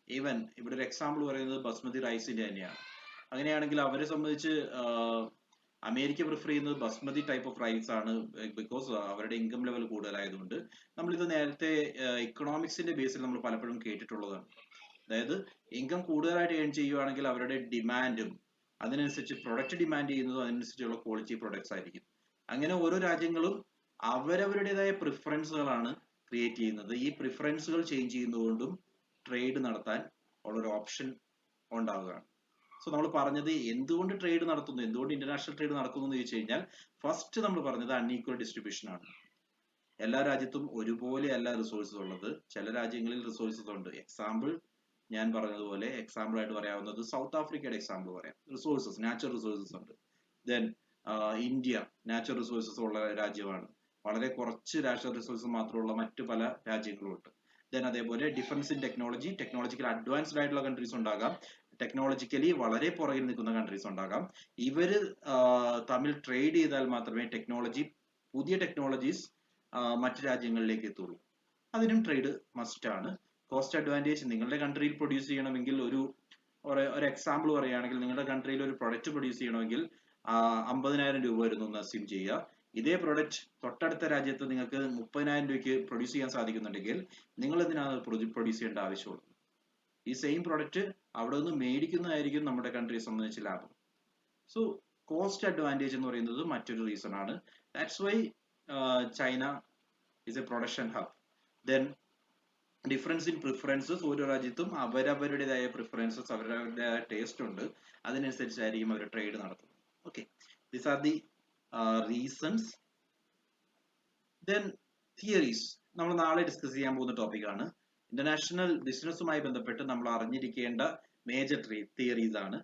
ഈവൻ ഇവിടെ ഒരു എക്സാമ്പിൾ പറയുന്നത് ബസ്മതി റൈസിന്റെ തന്നെയാണ്. അങ്ങനെയാണെങ്കിൽ അവരെ സംബന്ധിച്ച് അമേരിക്ക പ്രിഫർ ചെയ്യുന്നത് ബസ്മതി ടൈപ്പ് ഓഫ് റൈസ് ആണ്, ബിക്കോസ് അവരുടെ ഇൻകം ലെവൽ കൂടുതലായതുകൊണ്ട്. നമ്മളിത് നേരത്തെ ഇക്കണോമിക്സിന്റെ ബേസിൽ നമ്മൾ പലപ്പോഴും കേട്ടിട്ടുള്ളതാണ്. അതായത് ഇൻകം കൂടുതലായിട്ട് ഏൺ ചെയ്യുവാണെങ്കിൽ അവരുടെ ഡിമാൻഡും അതിനനുസരിച്ച് പ്രൊഡക്റ്റ് ഡിമാൻഡ് ചെയ്യുന്നതും അതിനനുസരിച്ചുള്ള ക്വാളിറ്റി പ്രൊഡക്ട്സ് ആയിരിക്കും. അങ്ങനെ ഓരോ രാജ്യങ്ങളും അവരവരുടേതായ പ്രിഫറൻസുകളാണ് ക്രിയേറ്റ് ചെയ്യുന്നത്. ഈ പ്രിഫറൻസുകൾ ചേഞ്ച് ചെയ്യുന്നതുകൊണ്ടും ട്രേഡ് നടത്താൻ ഉള്ളൊരു ഓപ്ഷൻ ഉണ്ടാവുകയാണ്. സോ നമ്മൾ പറഞ്ഞത് എന്തുകൊണ്ട് ട്രേഡ് നടത്തുന്നു, എന്തുകൊണ്ട് ഇന്റർനാഷണൽ ട്രേഡ് നടക്കുന്നു എന്ന് ചോദിച്ചു കഴിഞ്ഞാൽ ഫസ്റ്റ് നമ്മൾ പറഞ്ഞത് അൺഈക്വൽ ഡിസ്ട്രിബ്യൂഷൻ ആണ്. എല്ലാ രാജ്യത്തും ഒരുപോലെ അല്ല റിസോഴ്സസ് ഉള്ളത്. ചില രാജ്യങ്ങളിൽ റിസോഴ്സസ് ഉണ്ട്. എക്സാമ്പിൾ ഞാൻ പറഞ്ഞതുപോലെ എക്സാമ്പിൾ ആയിട്ട് പറയാവുന്നത് സൗത്ത് ആഫ്രിക്കയുടെ എക്സാമ്പിൾ പറയാം. നാച്ചുറൽ റിസോഴ്സസ് ഉണ്ട്. ദെൻ ഇന്ത്യ നാച്ചുറൽ റിസോഴ്സസ് ഉള്ള രാജ്യമാണ്. വളരെ കുറച്ച് നാച്ചുറൽ റിസോഴ്സസ് മാത്രമുള്ള മറ്റു പല രാജ്യങ്ങളും ഉണ്ട്. ദെൻ അതേപോലെ ഡിഫറൻസ് ഇൻ ടെക്നോളജിക്കൽ അഡ്വാൻസ്ഡ് ആയിട്ടുള്ള കൺട്രീസ് ഉണ്ടാകാം, ടെക്നോളജിക്കലി വളരെ പുറകിൽ നിൽക്കുന്ന കൺട്രീസ് ഉണ്ടാകാം. ഇവര് തമ്മിൽ ട്രേഡ് ചെയ്താൽ മാത്രമേ പുതിയ ടെക്നോളജീസ് മറ്റു രാജ്യങ്ങളിലേക്ക് എത്തുള്ളൂ. അതിനും ട്രേഡ് മസ്റ്റ് ആണ്. കോസ്റ്റ് അഡ്വാൻറ്റേജ്, നിങ്ങളുടെ കൺട്രിയിൽ പ്രൊഡ്യൂസ് ചെയ്യണമെങ്കിൽ ഒരു ഒരു എക്സാമ്പിൾ പറയുകയാണെങ്കിൽ നിങ്ങളുടെ കൺട്രിയിൽ ഒരു പ്രൊഡക്റ്റ് പ്രൊഡ്യൂസ് ചെയ്യണമെങ്കിൽ 50,000 രൂപ വരുന്നു എന്ന് അസ്യൂം ചെയ്യുക. ഇതേ പ്രൊഡക്റ്റ് തൊട്ടടുത്ത രാജ്യത്ത് നിങ്ങൾക്ക് 30,000 രൂപയ്ക്ക് പ്രൊഡ്യൂസ് ചെയ്യാൻ സാധിക്കുന്നുണ്ടെങ്കിൽ നിങ്ങൾ എന്തിനാണ് പ്രൊഡ്യൂസ് ചെയ്യേണ്ട ആവശ്യമുള്ളത്? ഈ സെയിം പ്രൊഡക്റ്റ് അവിടെ നിന്ന് മേടിക്കുന്നതായിരിക്കും നമ്മുടെ കൺട്രിയെ സംബന്ധിച്ച് ലാഭം. സോ കോസ്റ്റ് അഡ്വാൻറ്റേജ് എന്ന് പറയുന്നത് മറ്റൊരു റീസൺ ആണ്. That's why China is A production hub. Then difference in preferences, ഓരോ രാജ്യത്തും അവരവരുടേതായ പ്രിഫറൻസസ്, അവരവരുടേതായ ടേസ്റ്റ് ഉണ്ട്, അതിനനുസരിച്ചായിരിക്കും അവർ ട്രേഡ് നടത്തുന്നത്. Okay, these are the reasons. Then theories നമ്മൾ നാളെ ഡിസ്കസ് ചെയ്യാൻ പോകുന്ന ടോപ്പിക്കാണ്. ഇന്റർനാഷണൽ ബിസിനസ്സുമായി ബന്ധപ്പെട്ട് നമ്മൾ അറിഞ്ഞിരിക്കേണ്ട മേജർ തിയറീസ് ആണ്.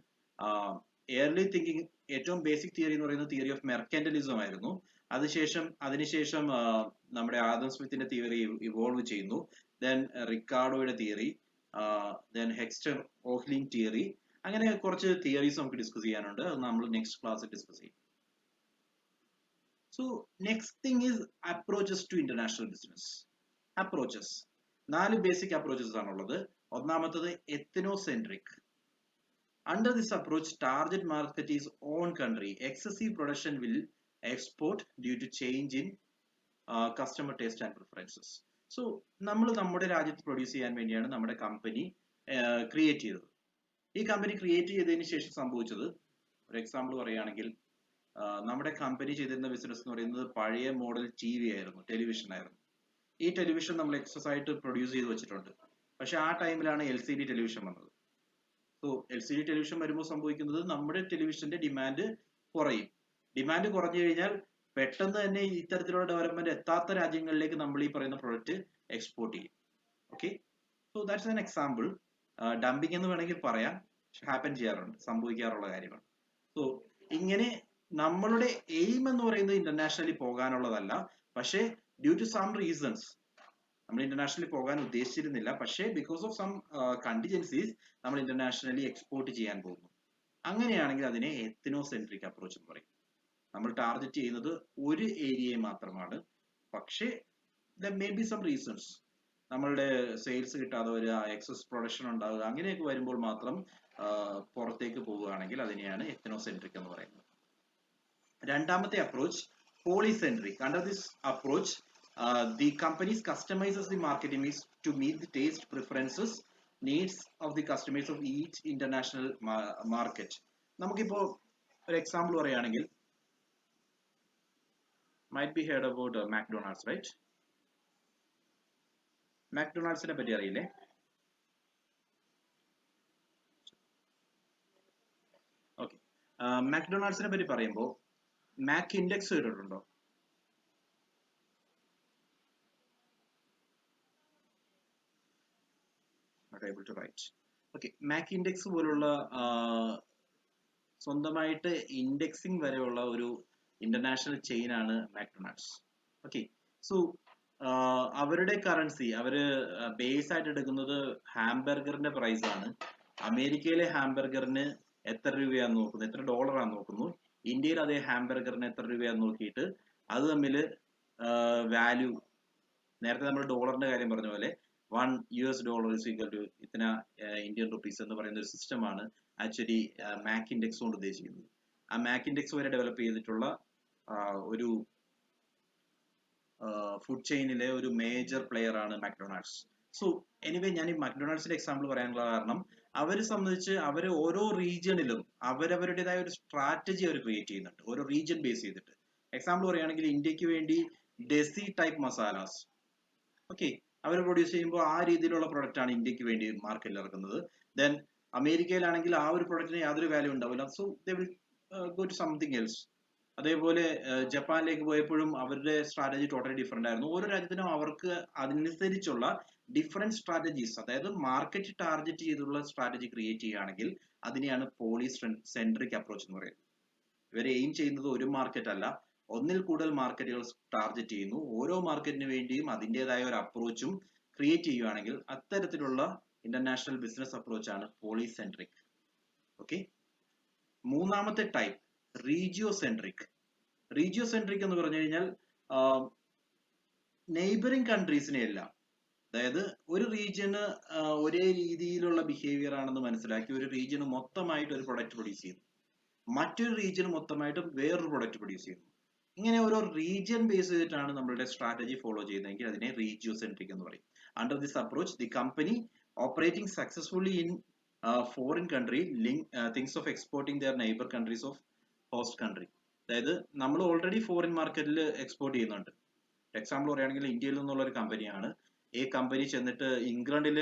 എയർലി തിങ്കിങ് ഏറ്റവും ബേസിക് തിയറി എന്ന് പറയുന്നത് തിയറി ഓഫ് മെർക്കന്റലിസം ആയിരുന്നു. അതിനുശേഷം നമ്മുടെ ആദം സ്മിത്തിന്റെ തിയറി ഇവോൾവ് ചെയ്യുന്നു. ദെൻ റിക്കാർഡോയുടെ തിയറി, ദെൻ ഹെക്സ്റ്റർ ഓഹ്ലിംഗ് തിയറി, അങ്ങനെ കുറച്ച് തിയറീസ് നമുക്ക് ഡിസ്കസ് ചെയ്യാനുണ്ട്. അത് നമ്മൾ നെക്സ്റ്റ് ക്ലാസ്സിൽ ഡിസ്കസ് ചെയ്യും. So next thing is approaches to international business. Approaches 4 basic approaches ആണുള്ളത്. ഒന്നാമത്തത് ethnocentric. Under this approach, target market is own country. Excessive production will export due to change in customer taste and preferences. So, നമ്മൾ നമ്മുടെ രാജ്യത്ത് produce ചെയ്യാൻ വേണ്ടിയാണ് നമ്മുടെ company create ചെയ്തത്. ഈ കമ്പനി ക്രിയേറ്റ് ചെയ്തതിന് ശേഷം സംഭവിച്ചത്, ഒരു എക്സാമ്പിൾ പറയുകയാണെങ്കിൽ, നമ്മുടെ കമ്പനി ചെയ്തിരുന്ന ബിസിനസ് എന്ന് പറയുന്നത് പഴയ മോഡൽ TV ആയിരുന്നു, ടെലിവിഷൻ ആയിരുന്നു. ഈ ടെലിവിഷൻ നമ്മൾ എക്സസ് ആയിട്ട് പ്രൊഡ്യൂസ് ചെയ്ത് വെച്ചിട്ടുണ്ട്. പക്ഷെ ആ ടൈമിലാണ് LCD ടെലിവിഷൻ വന്നത്. സോ LCD ടെലിവിഷൻ വരുമ്പോൾ സംഭവിക്കുന്നത് നമ്മുടെ ടെലിവിഷന്റെ ഡിമാൻഡ് കുറയും. ഡിമാൻഡ് കുറഞ്ഞു കഴിഞ്ഞാൽ പെട്ടെന്ന് തന്നെ ഇത്തരത്തിലുള്ള ഡെവലപ്മെന്റ് എത്താത്ത രാജ്യങ്ങളിലേക്ക് നമ്മൾ ഈ പറയുന്ന പ്രൊഡക്റ്റ് എക്സ്പോർട്ട് ചെയ്യും. Okay, so that's an example. Dumping എന്ന് വേണമെങ്കിൽ പറയാം, ഹാപ്പൻ ചെയ്യാറുണ്ട്, സംഭവിക്കാറുള്ള കാര്യമാണ്. സോ ഇങ്ങനെ നമ്മളുടെ എയിം എന്ന് പറയുന്നത് ഇന്റർനാഷണലി പോകാനുള്ളതല്ല. പക്ഷേ ഡ്യൂ ടു സം റീസൺസ് നമ്മൾ ഇന്റർനാഷണലി പോകാൻ ഉദ്ദേശിച്ചിരുന്നില്ല. പക്ഷേ ബിക്കോസ് ഓഫ് സം കണ്ടിജൻസീസ് നമ്മൾ ഇന്റർനാഷണലി എക്സ്പോർട്ട് ചെയ്യാൻ പോകുന്നു. അങ്ങനെയാണെങ്കിൽ അതിനെ എത്നോസെൻട്രിക് അപ്രോച്ച് എന്ന് പറയും. നമ്മൾ ടാർഗറ്റ് ചെയ്യുന്നത് ഒരു ഏരിയയെ മാത്രമാണ്. പക്ഷേ there may be some reasons. നമ്മളുടെ സെയിൽസ് കിട്ടാതെ വരിക, എക്സസ് പ്രൊഡക്ഷൻ ഉണ്ടാവുക, അങ്ങനെയൊക്കെ വരുമ്പോൾ മാത്രം പുറത്തേക്ക് പോവുകയാണെങ്കിൽ അതിനെയാണ് എത്നോസെൻട്രിക് എന്ന് പറയുന്നത്. രണ്ടാമത്തെ approach polycentric. Under this approach the companies customizes the marketing mix to meet the taste preferences needs of the customers of each international market. നമുക്കിപ്പോ ഒരു എക്സാമ്പിൾ പറയുകയാണെങ്കിൽ, might be heard about McDonald's, right? McDonald'sനെ പറ്റി അറിയില്ലേ? Okay, McDonald'sനെ പറ്റി പറയുമ്പോൾ Mac index കേട്ടിട്ടുണ്ടോ? able to write. Okay, Mac index പോലുള്ള സ്വന്തമായിട്ട് ഇൻഡെക്സിംഗ് വരെയുള്ള ഒരു ഇന്റർനാഷണൽ ചെയിൻ ആണ് മാക്ഡൊണാൾഡ്സ്. ഓക്കെ, സോ അവരുടെ കറൻസി അവര് ബേസ് ആയിട്ട് എടുക്കുന്നത് ഹാംബർഗറിന്റെ പ്രൈസ് ആണ്. അമേരിക്കയിലെ ഹാംബർഗറിന് എത്ര രൂപയാന്ന് നോക്കുന്നു, എത്ര ഡോളറാന്ന് നോക്കുന്നു. ഇന്ത്യയിൽ അതേ ഹാംബർഗറിന് എത്ര രൂപയാന്ന് നോക്കിയിട്ട് അത് തമ്മിൽ വാല്യൂ, നേരത്തെ നമ്മൾ ഡോളറിന്റെ കാര്യം പറഞ്ഞ പോലെ $1 is equal to ഇത്തന ഇന്ത്യൻ റുപ്പീസ് എന്ന് പറയുന്ന ഒരു സിസ്റ്റമാണ് ആക്ച്വലി മാക് ഇൻഡെക്സ് കൊണ്ട് ഉദ്ദേശിക്കുന്നത്. ആ മാക് ഇൻഡെക്സ് വരെ ഡെവലപ്പ് ചെയ്തിട്ടുള്ള ഒരു ഫുഡ് ചെയിനിലെ ഒരു മേജർ പ്ലെയർ ആണ് മാക്ഡൊണാൾഡ്സ്. സോ എനിവേ ഞാൻ ഈ മക്ഡൊണാൾഡ്സിന്റെ എക്സാമ്പിൾ പറയാനുള്ള കാരണം അവരെ സംബന്ധിച്ച് അവർ ഓരോ റീജിയണിലും അവരവരുടേതായ ഒരു സ്ട്രാറ്റജി അവർ ക്രിയേറ്റ് ചെയ്യുന്നുണ്ട്, ഓരോ റീജിയൻ ബേസ് ചെയ്തിട്ട്. എക്സാമ്പിൾ പറയുകയാണെങ്കിൽ ഇന്ത്യക്ക് വേണ്ടി ഡെസി ടൈപ്പ് മസാലാസ്, ഓക്കെ, അവർ പ്രൊഡ്യൂസ് ചെയ്യുമ്പോൾ ആ രീതിയിലുള്ള പ്രൊഡക്റ്റ് ആണ് ഇന്ത്യക്ക് വേണ്ടി മാർക്കറ്റിൽ ഇറക്കുന്നത്. ദെൻ അമേരിക്കയിലാണെങ്കിൽ ആ ഒരു പ്രൊഡക്റ്റിന് യാതൊരു വാല്യൂ ഉണ്ടാവില്ല, so they will go to something else. അതേപോലെ ജപ്പാനിലേക്ക് പോയപ്പോഴും അവരുടെ സ്ട്രാറ്റജി ടോട്ടലി ഡിഫറെന്റ് ആയിരുന്നു. ഓരോ രാജ്യത്തിനും അവർക്ക് അതിനനുസരിച്ചുള്ള ഡിഫറെന്റ് സ്ട്രാറ്റജീസ്, അതായത് മാർക്കറ്റ് ടാർഗറ്റ് ചെയ്തുള്ള സ്ട്രാറ്റജി ക്രിയേറ്റ് ചെയ്യുകയാണെങ്കിൽ അതിനെയാണ് പോളിസെൻട്രിക് അപ്രോച്ച് എന്ന് പറയുന്നത്. ഇവർ എയിം ചെയ്യുന്നത് ഒരു മാർക്കറ്റ് അല്ല, ഒന്നിൽ കൂടുതൽ മാർക്കറ്റുകൾ ടാർഗറ്റ് ചെയ്യുന്നു. ഓരോ മാർക്കറ്റിന് വേണ്ടിയും അതിൻ്റെതായ ഒരു അപ്രോച്ചും ക്രിയേറ്റ് ചെയ്യുകയാണെങ്കിൽ അത്തരത്തിലുള്ള ഇന്റർനാഷണൽ ബിസിനസ് അപ്രോച്ച് ആണ് പോളിസെൻട്രിക്. ഓക്കെ, മൂന്നാമത്തെ ടൈപ്പ് റീജിയോസെൻട്രിക്. റീജിയോസെൻട്രിക് എന്ന് പറഞ്ഞു കഴിഞ്ഞാൽ നെയ്ബറിംഗ് കൺട്രീസിനെ അല്ല, അതായത് ഒരു റീജിയന് ഒരേ രീതിയിലുള്ള ബിഹേവിയർ ആണെന്ന് മനസ്സിലാക്കി ഒരു റീജിയന് മൊത്തമായിട്ട് ഒരു പ്രൊഡക്റ്റ് പ്രൊഡ്യൂസ് ചെയ്യുന്നു, മറ്റൊരു റീജിയന് മൊത്തമായിട്ട് വേറൊരു പ്രൊഡക്റ്റ് പ്രൊഡ്യൂസ് ചെയ്യുന്നു. ഇങ്ങനെ ഓരോ റീജിയൻ ബേസ് ചെയ്തിട്ടാണ് നമ്മളുടെ സ്ട്രാറ്റജി ഫോളോ ചെയ്യുന്നതെങ്കിൽ അതിനെ റീജിയോസെൻട്രിക് എന്ന് പറയും. Under this approach the company operating successfully in foreign country things of exporting their neighbour countries of host country. അതായത് നമ്മൾ ഓൾറെഡി ഫോറിൻ മാർക്കറ്റിൽ എക്സ്പോർട്ട് ചെയ്യുന്നുണ്ട്. എക്സാമ്പിൾ പറയുകയാണെങ്കിൽ ഇന്ത്യയിൽ നിന്നുള്ള ഒരു കമ്പനിയാണ്. ഈ കമ്പനി ചെന്നിട്ട് ഇംഗ്ലണ്ടിൽ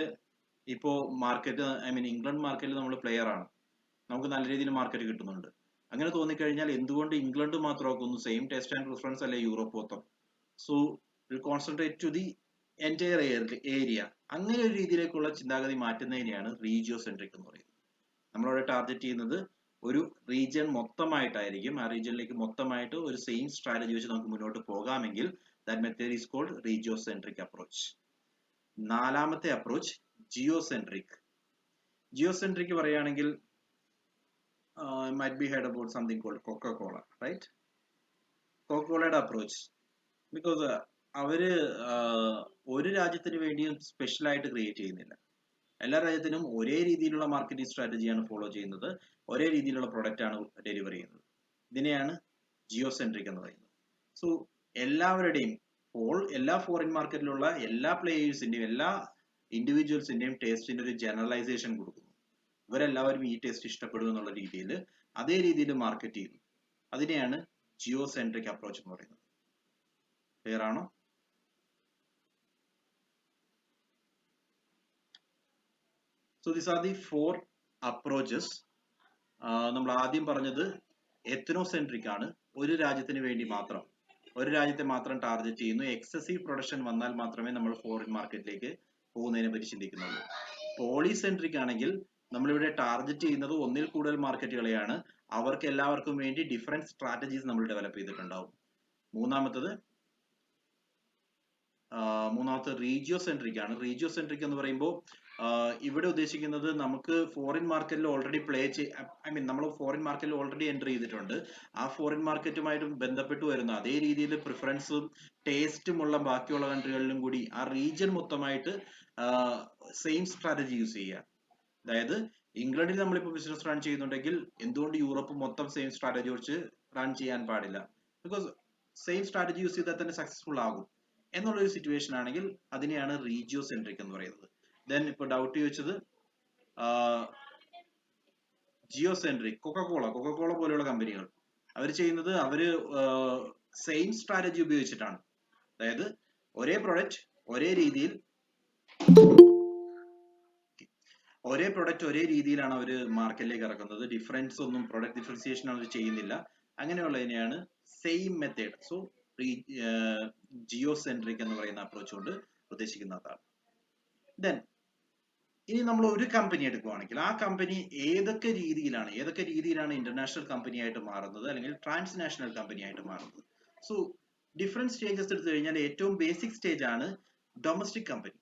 ഇപ്പോൾ മാർക്കറ്റ്, ഐ മീൻ ഇംഗ്ലണ്ട് മാർക്കറ്റിൽ നമ്മൾ പ്ലെയർ ആണ്, നമുക്ക് നല്ല രീതിയിൽ മാർക്കറ്റ് കിട്ടുന്നുണ്ട്. അങ്ങനെ തോന്നിക്കഴിഞ്ഞാൽ എന്തുകൊണ്ട് ഇംഗ്ലണ്ട് മാത്രം ആക്കുന്നു? സെയിം ടേസ്റ്റ് ആൻഡ് പ്രിഫറൻസ് അല്ലേ യൂറോപ്പ് മൊത്തം? So concentrate to the entire area. അങ്ങനെ ഒരു രീതിയിലേക്കുള്ള ചിന്താഗതി മാറ്റുന്നതിനെയാണ് റീജിയോസെൻട്രിക് എന്ന് പറയുന്നത്. നമ്മളവിടെ ടാർഗറ്റ് ചെയ്യുന്നത് ഒരു റീജിയൻ മൊത്തമായിട്ടായിരിക്കും. ആ റീജിയനിലേക്ക് മൊത്തമായിട്ട് ഒരു സെയിം സ്ട്രാറ്റജി വെച്ച് നമുക്ക് മുന്നോട്ട് പോകാമെങ്കിൽ that method is called regiocentric approach. നാലാമത്തെ അപ്രോച്ച് ജിയോസെൻട്രിക്. ജിയോസെൻട്രിക് പറയുകയാണെങ്കിൽ might be heard about something called Coca-Cola, right? Coca-Cola'യുടെ അപ്രോച്ച്, ബിക്കോസ് അവര് ഒരു രാജ്യത്തിന് വേണ്ടിയും സ്പെഷ്യൽ ആയിട്ട് ക്രിയേറ്റ് ചെയ്യുന്നില്ല. എല്ലാ രാജ്യത്തിനും ഒരേ രീതിയിലുള്ള മാർക്കറ്റിംഗ് സ്ട്രാറ്റജിയാണ് ഫോളോ ചെയ്യുന്നത്, ഒരേ രീതിയിലുള്ള പ്രൊഡക്റ്റ് ആണ് ഡെലിവർ ചെയ്യുന്നത്. ഇതിനെയാണ് ജിയോസെൻട്രിക് എന്ന് പറയുന്നത്. സോ എല്ലാവരുടെയും എല്ലാ ഫോറിൻ മാർക്കറ്റിലുള്ള എല്ലാ പ്ലേയേഴ്സിന്റെയും എല്ലാ ഇൻഡിവിജ്വൽസിന്റെയും ടേസ്റ്റിന്റെ ഒരു ജനറലൈസേഷൻ കൊടുക്കുന്നു. ഇവരെല്ലാവരും ഈ ടേസ്റ്റ് ഇഷ്ടപ്പെടും എന്നുള്ള രീതിയിൽ അതേ രീതിയിൽ മാർക്കറ്റ് ചെയ്യുന്നു. അതിനെയാണ് ജിയോസെൻട്രിക് അപ്രോച്ച് എന്ന് പറയുന്നത്. ക്ലിയർ ആണോ? So these are the 4 approaches. നമ്മൾ ആദ്യം പറഞ്ഞത് എത്നോസെൻട്രിക് ആണ്, ഒരു രാജ്യത്തിന് വേണ്ടി മാത്രം, ഒരു രാജ്യത്തെ മാത്രം ടാർഗറ്റ് ചെയ്യുന്നു. എക്സസീവ് പ്രൊഡക്ഷൻ വന്നാൽ മാത്രമേ നമ്മൾ ഫോറിൻ മാർക്കറ്റിലേക്ക് പോകുന്നതിനെ പറ്റി ചിന്തിക്കുന്നുള്ളൂ. പോളിസെൻട്രിക് ആണെങ്കിൽ നമ്മളിവിടെ ടാർഗറ്റ് ചെയ്യുന്നത് ഒന്നിൽ കൂടുതൽ മാർക്കറ്റുകളെയാണ്. അവർക്ക് എല്ലാവർക്കും വേണ്ടി ഡിഫറെന്റ് സ്ട്രാറ്റജീസ് നമ്മൾ ഡെവലപ്പ് ചെയ്തിട്ടുണ്ടാവും. മൂന്നാമത്തത് റീജിയോസെൻട്രിക് ആണ്. റീജിയോസെൻട്രിക് എന്ന് പറയുമ്പോൾ ഇവിടെ ഉദ്ദേശിക്കുന്നത് നമുക്ക് ഫോറിൻ മാർക്കറ്റിൽ ഓൾറെഡി നമ്മൾ ഫോറിൻ മാർക്കറ്റിൽ ഓൾറെഡി എൻ്റർ ചെയ്തിട്ടുണ്ട്. ആ ഫോറിൻ മാർക്കറ്റുമായിട്ട് ബന്ധപ്പെട്ട് വരുന്ന അതേ രീതിയിൽ പ്രിഫറൻസും ടേസ്റ്റും ഉള്ള ബാക്കിയുള്ള കൺട്രികളിലും കൂടി ആ റീജിയൻ മൊത്തമായിട്ട് സെയിം സ്ട്രാറ്റജി യൂസ് ചെയ്യുക. അതായത് ഇംഗ്ലണ്ടിൽ നമ്മളിപ്പോൾ ബിസിനസ് റൺ ചെയ്യുന്നുണ്ടെങ്കിൽ എന്തുകൊണ്ട് യൂറോപ്പ് മൊത്തം സെയിം സ്ട്രാറ്റജി വെച്ച് റൺ ചെയ്യാൻ പാടില്ല? ബിക്കോസ് സെയിം സ്ട്രാറ്റജി യൂസ് ചെയ്താൽ തന്നെ സക്സസ്ഫുൾ ആകും എന്നുള്ളൊരു സിറ്റുവേഷൻ ആണെങ്കിൽ അതിനെയാണ് റീജിയോസെൻട്രിക് എന്ന് പറയുന്നത്. ദെൻ ഇപ്പൊ ഡൗട്ട് ചോദിച്ചത് ജിയോസെൻട്രിക്. കൊക്കക്കോള പോലെയുള്ള കമ്പനികൾ അവർ ചെയ്യുന്നത് അവര് സെയിം സ്ട്രാറ്റജി ഉപയോഗിച്ചിട്ടാണ്. അതായത് ഒരേ പ്രൊഡക്റ്റ് ഒരേ രീതിയിലാണ് അവർ മാർക്കറ്റിലേക്ക് ഇറക്കുന്നത്. ഡിഫറൻസ് ഒന്നും, പ്രൊഡക്റ്റ് ഡിഫറൻസിയേഷൻ അവർ ചെയ്യുന്നില്ല. അങ്ങനെയുള്ളതിനെയാണ് സെയിം മെത്തേഡ്. സോ ജിയോസെൻട്രിക് എന്ന് പറയുന്ന അപ്രോച്ച് കൊണ്ട് ഉദ്ദേശിക്കുന്നതാണ്. ദെൻ ഇനി നമ്മൾ ഒരു കമ്പനി എടുക്കുകയാണെങ്കിൽ ആ കമ്പനി ഏതൊക്കെ രീതിയിലാണ് ഇന്റർനാഷണൽ കമ്പനി ആയിട്ട് മാറുന്നത് അല്ലെങ്കിൽ ട്രാൻസ്നാഷണൽ കമ്പനി ആയിട്ട് മാറുന്നത്? സോ ഡിഫറെന്റ് സ്റ്റേജസ് എടുത്തു കഴിഞ്ഞാൽ ഏറ്റവും ബേസിക് സ്റ്റേജ് ആണ് ഡൊമസ്റ്റിക് കമ്പനി.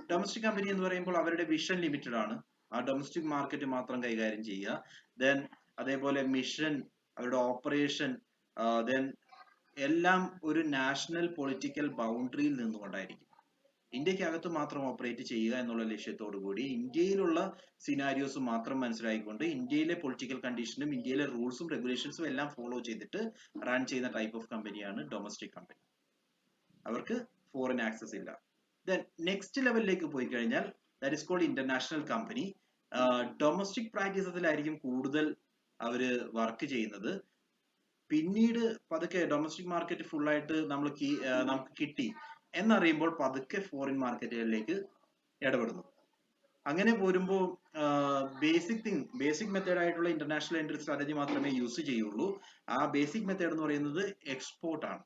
ഡൊമസ്റ്റിക് കമ്പനി എന്ന് പറയുമ്പോൾ അവരുടെ വിഷൻ ലിമിറ്റഡ് ആണ്, ആ ഡൊമസ്റ്റിക് മാർക്കറ്റ് മാത്രം കൈകാര്യം ചെയ്യുക. ദെൻ അതേപോലെ മിഷൻ, അവരുടെ ഓപ്പറേഷൻ, ദെൻ എല്ലാം ഒരു നാഷണൽ പൊളിറ്റിക്കൽ ബൗണ്ടറിയിൽ നിന്നുകൊണ്ടായിരിക്കും. ഇന്ത്യക്കകത്ത് മാത്രം ഓപ്പറേറ്റ് ചെയ്യുക എന്നുള്ള ലക്ഷ്യത്തോടു കൂടി ഇന്ത്യയിലുള്ള സിനാരിയോസ് മാത്രം മനസ്സിലാക്കിക്കൊണ്ട് ഇന്ത്യയിലെ പൊളിറ്റിക്കൽ കണ്ടീഷനും ഇന്ത്യയിലെ റൂൾസും റെഗുലേഷൻസും എല്ലാം ഫോളോ ചെയ്തിട്ട് റൺ ചെയ്യുന്ന ടൈപ്പ് ഓഫ് കമ്പനിയാണ് ഡൊമസ്റ്റിക് കമ്പനി. അവർക്ക് ഫോറിൻ ആക്സസ് ഇല്ല. ദെൻ നെക്സ്റ്റ് ലെവലിലേക്ക് പോയി കഴിഞ്ഞാൽ that is called international company. Domestic പ്രാക്ടീസസിലായിരിക്കും കൂടുതൽ അവര് വർക്ക് ചെയ്യുന്നത്. പിന്നീട് പതുക്കെ ഡൊമസ്റ്റിക് മാർക്കറ്റ് ഫുൾ ആയിട്ട് നമുക്ക് കിട്ടി എന്നറിയുമ്പോൾ പതുക്കെ ഫോറിൻ മാർക്കറ്റുകളിലേക്ക് ഇടപെടുന്നു. അങ്ങനെ പോരുമ്പോൾ ബേസിക് മെത്തേഡ് ആയിട്ടുള്ള ഇന്റർനാഷണൽ എൻട്രി സ്ട്രാറ്റജി മാത്രമേ യൂസ് ചെയ്യുള്ളൂ. ആ ബേസിക് മെത്തേഡ് എന്ന് പറയുന്നത് എക്സ്പോർട്ട് ആണ്.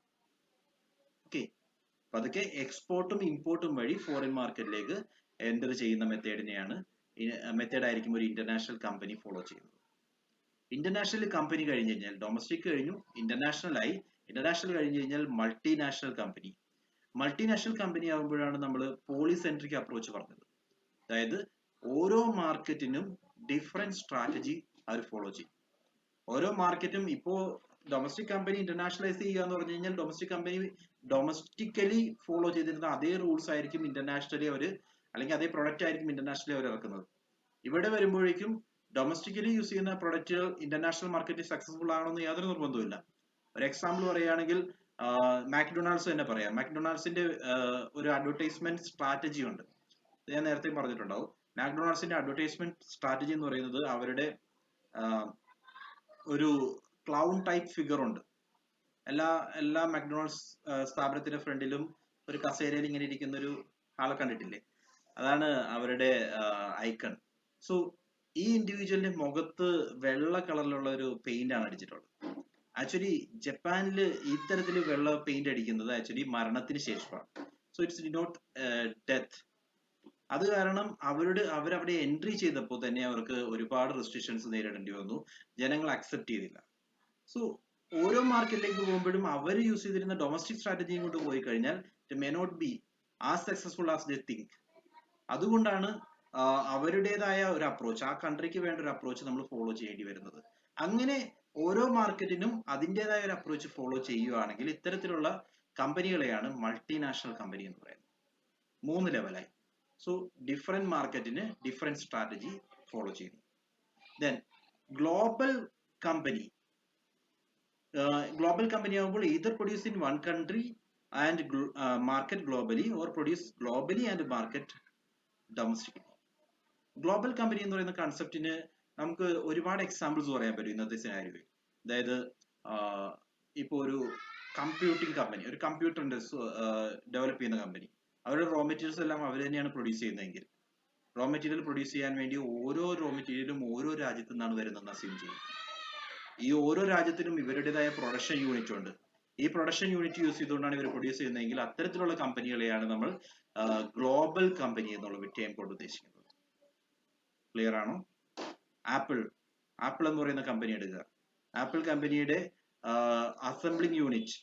ഓക്കെ, പതുക്കെ എക്സ്പോർട്ടും ഇമ്പോർട്ടും വഴി ഫോറിൻ മാർക്കറ്റിലേക്ക് എൻ്റർ ചെയ്യുന്ന മെത്തേഡ് ആയിരിക്കും ഒരു ഇന്റർനാഷണൽ കമ്പനി ഫോളോ ചെയ്യുന്നത്. ഇന്റർനാഷണൽ കമ്പനി കഴിഞ്ഞ് കഴിഞ്ഞാൽ ഡൊമസ്റ്റിക് കഴിഞ്ഞു, ഇന്റർനാഷണൽ ആയി. ഇന്റർനാഷണൽ കഴിഞ്ഞ് കഴിഞ്ഞാൽ മൾട്ടിനാഷണൽ കമ്പനി. മൾട്ടിനാഷണൽ കമ്പനി ആകുമ്പോഴാണ് നമ്മൾ പോളിസെൻട്രിക് അപ്രോച്ച് പറഞ്ഞത്. അതായത് ഓരോ മാർക്കറ്റിനും ഡിഫറെന്റ് സ്ട്രാറ്റജി അവർ ഫോളോ ചെയ്യും. ഓരോ മാർക്കറ്റും ഇപ്പോ ഡൊമസ്റ്റിക് കമ്പനി ഇന്റർനാഷണലൈസ് ചെയ്യുക എന്ന് പറഞ്ഞു കഴിഞ്ഞാൽ ഡൊമസ്റ്റിക് കമ്പനി ഡൊമസ്റ്റിക്കലി ഫോളോ ചെയ്തിരുന്ന അതേ റൂൾസ് ആയിരിക്കും ഇന്റർനാഷണലി അവർ, അല്ലെങ്കിൽ അതേ പ്രൊഡക്റ്റ് ആയിരിക്കും ഇന്റർനാഷണലി അവർ ഇറക്കുന്നത്. ഇവിടെ വരുമ്പോഴേക്കും ഡൊമസ്റ്റിക്കലി യൂസ് ചെയ്യുന്ന പ്രൊഡക്റ്റുകൾ ഇന്റർനാഷണൽ മാർക്കറ്റിൽ സക്സസ്ഫുൾ ആണെന്ന് യാതൊരു നിർബന്ധവുമില്ല. ഒരു എക്സാമ്പിൾ പറയുകയാണെങ്കിൽ മാക്ഡൊണാൾഡ്സ് തന്നെ പറയാം. മാക്ഡൊണാൾഡ്സിന്റെ ഒരു അഡ്വർടൈസ്മെന്റ് സ്ട്രാറ്റജി ഉണ്ട്. ഞാൻ നേരത്തെ പറഞ്ഞിട്ടുണ്ടാവും. മാക്ഡൊണാൾഡ്സിന്റെ അഡ്വർടൈസ്മെന്റ് സ്ട്രാറ്റജി എന്ന് പറയുന്നത് അവരുടെ ഒരു ക്ലൗൺ ടൈപ്പ് ഫിഗർ ഉണ്ട്. എല്ലാ മാക്ഡൊണാൾഡ്സ് സ്ഥാപനത്തിന്റെ ഫ്രണ്ടിലും ഒരു കസേരയിൽ ഇങ്ങനെ ഇരിക്കുന്ന ഒരു ആളെ കണ്ടിട്ടില്ലേ? അതാണ് അവരുടെ ഐക്കൺ. സോ ഈ ഇൻഡിവിജ്വലിന്റെ മുഖത്ത് വെള്ള കളറിലുള്ള ഒരു പെയിന്റ് ആണ് അടിച്ചിട്ടുള്ളത്. ആക്ച്വലി ജപ്പാനിൽ ഇത്തരത്തിൽ വെള്ള പെയിന്റ് അടിക്കുന്നത് ആക്ച്വലി മരണത്തിന് ശേഷമാണ്. So it's not death. അത് കാരണം അവരവിടെ എൻട്രി ചെയ്തപ്പോൾ തന്നെ അവർക്ക് ഒരുപാട് റെസ്ട്രിക്ഷൻസ് നേരിടേണ്ടി വന്നു. ജനങ്ങൾ അക്സെപ്റ്റ് ചെയ്തില്ല. സോ ഓരോ മാർക്കറ്റിലേക്ക് പോകുമ്പോഴും അവർ യൂസ് ചെയ്തിരുന്ന ഡൊമസ്റ്റിക് സ്ട്രാറ്റജിയും കൊണ്ട് പോയി കഴിഞ്ഞാൽ it may not be as successful as they think. അതുകൊണ്ടാണ് അവരുടേതായ ഒരു അപ്രോച്ച്, ആ കൺട്രിക്ക് വേണ്ട ഒരു അപ്രോച്ച് നമ്മൾ ഫോളോ ചെയ്യേണ്ടി വരുന്നത്. അങ്ങനെ ഓരോ മാർക്കറ്റിനും അതിൻ്റെതായ ഒരു അപ്രോച്ച് ഫോളോ ചെയ്യുകയാണെങ്കിൽ ഇത്തരത്തിലുള്ള കമ്പനികളെയാണ് മൾട്ടിനാഷണൽ കമ്പനി എന്ന് പറയുന്നത്. 3 ലെവലായി. സോ ഡിഫറെന്റ് മാർക്കറ്റിന് ഡിഫറെന്റ് സ്ട്രാറ്റജി ഫോളോ ചെയ്യുന്നു. Then global company. Global company ആകുമ്പോൾ either produce in one country and market globally or produce globally and market domestically. Global company എന്ന് പറയുന്ന കൺസെപ്റ്റിന് നമുക്ക് ഒരുപാട് എക്സാമ്പിൾസ് പറയാൻ പറ്റും ഇന്നത്തെ സിനാരിയോയിൽ. അതായത് ഇപ്പോൾ ഒരു കമ്പ്യൂട്ടിംഗ് കമ്പനി, ഒരു കമ്പ്യൂട്ടർ ഡെവലപ്പ് ചെയ്യുന്ന കമ്പനി, അവരുടെ റോ മെറ്റീരിയൽസ് എല്ലാം അവർ തന്നെയാണ് പ്രൊഡ്യൂസ് ചെയ്യുന്നതെങ്കിൽ റോ മെറ്റീരിയൽ പ്രൊഡ്യൂസ് ചെയ്യാൻ വേണ്ടി ഓരോ റോ മെറ്റീരിയലും ഓരോ രാജ്യത്തു നിന്നാണ് വരുന്നതെന്ന് അസ്യൂം ചെയ്യും. ഈ ഓരോ രാജ്യത്തിനും ഇവരുടേതായ പ്രൊഡക്ഷൻ യൂണിറ്റ് ഉണ്ട്. ഈ പ്രൊഡക്ഷൻ യൂണിറ്റ് യൂസ് ചെയ്തുകൊണ്ടാണ് ഇവർ പ്രൊഡ്യൂസ് ചെയ്യുന്നതെങ്കിൽ അത്തരത്തിലുള്ള കമ്പനികളെയാണ് നമ്മൾ ഗ്ലോബൽ കമ്പനി എന്നുള്ള ടേം കൊണ്ട് ഉദ്ദേശിക്കുന്നത്. ക്ലിയർ ആണോ? ആപ്പിൾ എന്ന് പറയുന്ന കമ്പനി എടുക്കുക. ആപ്പിൾ കമ്പനിയുടെ അസംബ്ലിംഗ് യൂണിറ്റ്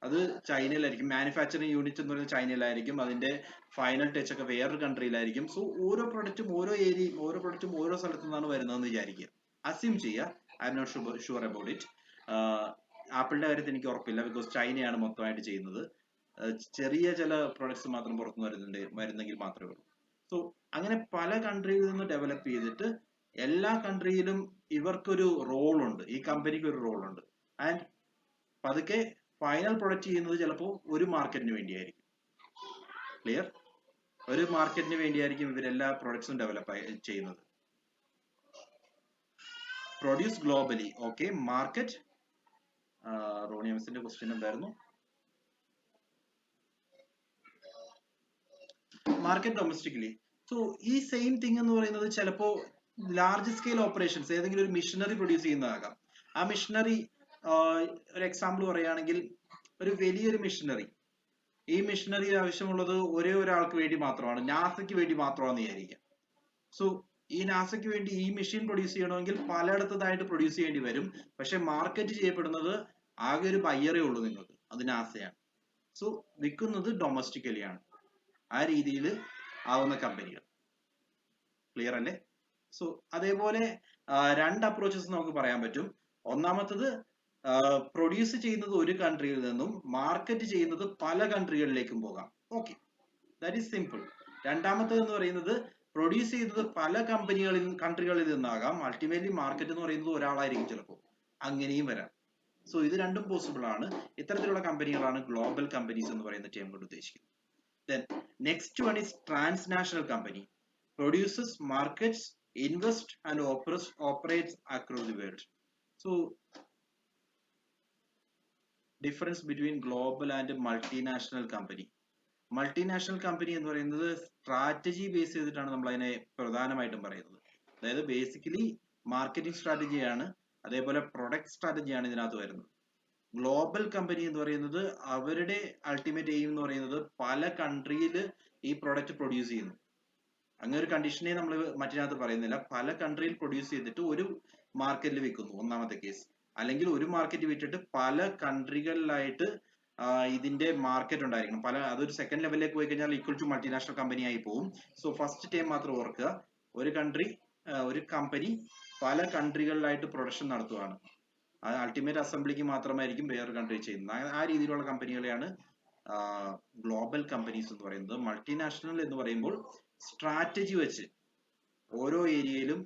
അത് ചൈനയിലായിരിക്കും. മാനുഫാക്ചറിംഗ് യൂണിറ്റ് എന്ന് പറയുന്നത് ചൈനയിലായിരിക്കും. അതിന്റെ ഫൈനൽ ടച്ച് ഒക്കെ വേറൊരു കൺട്രിയിലായിരിക്കും. സോ ഓരോ പ്രൊഡക്റ്റും ഓരോ ഏരിയയും ഓരോ സ്ഥലത്തു നിന്നാണ് വരുന്നതെന്ന് വിചാരിക്കുക. അസ്യൂം ചെയ്യുക. I'm not sure about it. ആപ്പിളിന്റെ കാര്യത്തിൽ എനിക്ക് ഉറപ്പില്ല, ബിക്കോസ് ചൈനയാണ് മൊത്തമായിട്ട് ചെയ്യുന്നത്. ചെറിയ ചില പ്രൊഡക്ട്സ് മാത്രം പുറത്തുനിന്ന് വരുന്നെങ്കിൽ മാത്രമേ ഉള്ളൂ. സോ അങ്ങനെ പല കൺട്രിയിൽ നിന്ന് ഡെവലപ്പ് ചെയ്തിട്ട് എല്ലാ കൺട്രിയിലും ഇവർക്കൊരു റോൾ ഉണ്ട്, ഈ കമ്പനിക്ക് ഒരു റോൾ ഉണ്ട്. ആൻഡ് പതുക്കെ ഫൈനൽ പ്രൊഡക്റ്റ് ചെയ്യുന്നത് ചിലപ്പോൾ ഒരു മാർക്കറ്റിന് വേണ്ടിയായിരിക്കും. ക്ലിയർ? ഒരു മാർക്കറ്റിന് വേണ്ടിയായിരിക്കും ഇവരെല്ലാ പ്രൊഡക്ട്സും ഡെവലപ്പ് ചെയ്യുന്നത്. Produce globally. Okay, market. റോണിയംസിന്റെ ക്വസ്റ്റ്യൻ എന്തായിരുന്നു? Market domestically. സോ ഈ സെയിം തിങ് എന്ന് പറയുന്നത് ചിലപ്പോൾ ലാർജ് സ്കെയിൽ ഓപ്പറേഷൻസ്, ഏതെങ്കിലും ഒരു മിഷനറി പ്രൊഡ്യൂസ് ചെയ്യുന്നതാകാം. ആ മിഷനറി, ഒരു എക്സാമ്പിൾ പറയുകയാണെങ്കിൽ ഒരു വലിയൊരു മിഷനറി, ഈ മിഷനറി ആവശ്യമുള്ളത് ഒരേ ഒരാൾക്ക് വേണ്ടി മാത്രമാണ്, നാസയ്ക്ക് വേണ്ടി മാത്രമാണെന്ന് വിചാരിക്കാം. സോ ഈ നാസയ്ക്ക് വേണ്ടി ഈ മെഷീൻ പ്രൊഡ്യൂസ് ചെയ്യണമെങ്കിൽ പലയിടത്തതായിട്ട് പ്രൊഡ്യൂസ് ചെയ്യേണ്ടി വരും. പക്ഷെ മാർക്കറ്റ് ചെയ്യപ്പെടുന്നത് ആകെ ഒരു ബയ്യറേ ഉള്ളൂ നിങ്ങൾക്ക്, അത് നാസയാണ്. സോ വിൽക്കുന്നത് ഡൊമസ്റ്റിക്കലി ആണ്. ആ രീതിയിൽ ആവുന്ന കമ്പനികൾ. ക്ലിയർ അല്ലേ? സോ അതേപോലെ രണ്ട് അപ്രോച്ചസ് നമുക്ക് പറയാൻ പറ്റും. ഒന്നാമത്തത് പ്രൊഡ്യൂസ് ചെയ്യുന്നത് ഒരു കൺട്രിയിൽ നിന്നും മാർക്കറ്റ് ചെയ്യുന്നത് പല കൺട്രികളിലേക്കും പോകാം. Okay, that is simple. രണ്ടാമത്തത് എന്ന് പറയുന്നത് പ്രൊഡ്യൂസ് ചെയ്യുന്നത് പല കൺട്രികളിൽ നിന്നാകാം. അൾട്ടിമേറ്റ്ലി മാർക്കറ്റ് എന്ന് പറയുന്നത് ഒരാളായിരിക്കും ചിലപ്പോൾ, അങ്ങനെയും വരാം. സോ ഇത് രണ്ടും പോസിബിൾ ആണ്. ഇത്തരത്തിലുള്ള കമ്പനികളാണ് ഗ്ലോബൽ കമ്പനീസ് എന്ന് പറയുന്ന ടേം കൊണ്ട് ഉദ്ദേശിക്കുന്നത്. Then next one is transnational company. Produces, markets, invest and operates across the world. So difference between global and multinational company. Multinational company എന്ന് പറയുന്നത് സ്ട്രാറ്റജി ബേസ് ചെയ്തിട്ടാണ് നമ്മൾ അതിനെ പ്രധാനമായിട്ടും പറയുന്നത്. അതായത് ബേസിക്കലി മാർക്കറ്റിംഗ് സ്ട്രാറ്റജിയാണ്, അതേപോലെ പ്രൊഡക്റ്റ് സ്ട്രാറ്റജിയാണ് ഇതിനകത്ത് വരുന്നത്. ഗ്ലോബൽ കമ്പനി എന്ന് പറയുന്നത് അവരുടെ അൾട്ടിമേറ്റ് എയിം എന്ന് പറയുന്നത് പല കൺട്രിയിൽ ഈ പ്രൊഡക്റ്റ് പ്രൊഡ്യൂസ് ചെയ്യുന്നു. അങ്ങനെ ഒരു കണ്ടീഷനെ നമ്മൾ മറ്റിനകത്ത് പറയുന്നില്ല. പല കൺട്രിയിൽ പ്രൊഡ്യൂസ് ചെയ്തിട്ട് ഒരു മാർക്കറ്റിൽ വിൽക്കുന്നു, ഒന്നാമത്തെ കേസ്. അല്ലെങ്കിൽ ഒരു മാർക്കറ്റ് വിറ്റിട്ട് പല കൺട്രികളിലായിട്ട് ഇതിന്റെ മാർക്കറ്റ് ഉണ്ടായിരിക്കണം. അതൊരു സെക്കൻഡ് ലെവലിലേക്ക് പോയി കഴിഞ്ഞാൽ ഈക്വൽ ടു മൾട്ടിനാഷണൽ കമ്പനി ആയി പോകും. സോ ഫസ്റ്റ് ടൈം മാത്രം ഓർക്കുക, ഒരു കമ്പനി പല കൺട്രികളിലായിട്ട് പ്രൊഡക്ഷൻ നടത്തുകയാണ്. അൾട്ടിമേറ്റ് അസംബ്ലിക്ക് മാത്രമായിരിക്കും വേറൊരു കൺട്രി ചെയ്യുന്നത്. ആ രീതിയിലുള്ള കമ്പനികളെയാണ് ഗ്ലോബൽ കമ്പനീസ് എന്ന് പറയുന്നത്. മൾട്ടിനാഷണൽ എന്ന് പറയുമ്പോൾ സ്ട്രാറ്റജി വെച്ച് ഓരോ ഏരിയയിലും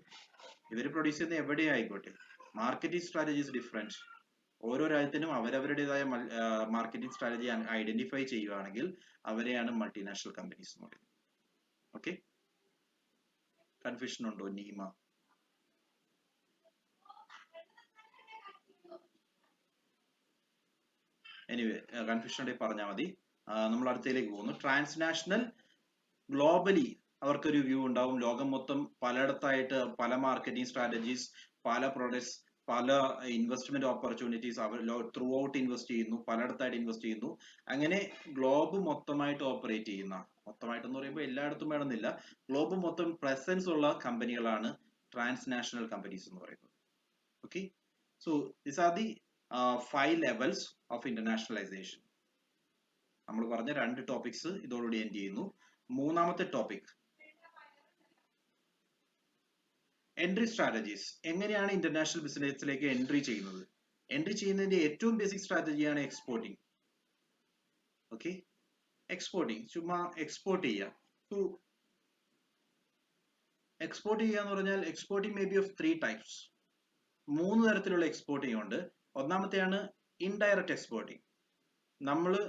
ഇവർ പ്രൊഡ്യൂസ് ചെയ്യുന്ന എവിടെ ആയിക്കോട്ടെ, മാർക്കറ്റിംഗ് സ്ട്രാറ്റജീസ് ഡിഫറെന്റ്. ഓരോ രാജ്യത്തിനും അവരവരുടേതായ മാർക്കറ്റിംഗ് സ്ട്രാറ്റജി ഐഡന്റിഫൈ ചെയ്യുകയാണെങ്കിൽ അവരെയാണ് മൾട്ടിനാഷണൽ കമ്പനീസ് എന്ന് പറയുന്നത്. ഓക്കെ, കൺഫ്യൂഷൻ ഉണ്ടോ നീമ? എനിവേ കൺഫ്യൂഷൻ ഉണ്ടെങ്കിൽ പറഞ്ഞാൽ മതി. നമ്മൾ അടുത്തതിലേക്ക് പോകുന്നു. ട്രാൻസ്നാഷണൽ, ഗ്ലോബലി അവർക്കൊരു വ്യൂ ഉണ്ടാവും. ലോകം മൊത്തം പലയിടത്തായിട്ട് പല മാർക്കറ്റിംഗ് സ്ട്രാറ്റജീസ്, പല പ്രൊഡക്ട്സ്, പല ഇൻവെസ്റ്റ്മെന്റ് ഓപ്പർച്യൂണിറ്റീസ് അവർ ത്രൂ ഔട്ട് ഇൻവെസ്റ്റ് ചെയ്യുന്നു, പലയിടത്തായിട്ട് ഇൻവെസ്റ്റ് ചെയ്യുന്നു. അങ്ങനെ ഗ്ലോബ് മൊത്തമായിട്ട് ഓപ്പറേറ്റ് ചെയ്യുന്ന, മൊത്തമായിട്ടെന്ന് പറയുമ്പോൾ എല്ലായിടത്തും വേണമെന്നില്ല, ഗ്ലോബ് മൊത്തം പ്രസൻസ് ഉള്ള കമ്പനികളാണ് ട്രാൻസ്നാഷണൽ കമ്പനീസ് എന്ന് പറയുന്നത്. Okay, so this are the 5 levels of internationalisation. നമ്മൾ പറഞ്ഞ 2 ടോപ്പിക്സ് ഇതോടുകൂടി എൻഡ് ചെയ്യുന്നു. മൂന്നാമത്തെ ടോപ്പിക്, എൻട്രി സ്ട്രാറ്റജീസ്. എങ്ങനെയാണ് ഇന്റർനാഷണൽ ബിസിനസ്സിലേക്ക് എൻട്രി ചെയ്യുന്നത്? എൻട്രി ചെയ്യുന്നതിന്റെ ഏറ്റവും ബേസിക് സ്ട്രാറ്റജിയാണ് എക്സ്പോർട്ടിംഗ്. ഓക്കെ, എക്സ്പോർട്ടിംഗ്, ചുമ്മാ എക്സ്പോർട്ട് ചെയ്യുക. സോ എക്സ്പോർട്ട് ചെയ്യുക എന്ന് പറഞ്ഞാൽ exporting may be of 3 types. 3 തരത്തിലുള്ള എക്സ്പോർട്ടിംഗ് ഉണ്ട്. ഒന്നാമത്തെയാണ് ഇൻഡയറക്റ്റ് എക്സ്പോർട്ടിംഗ്. നമ്മള്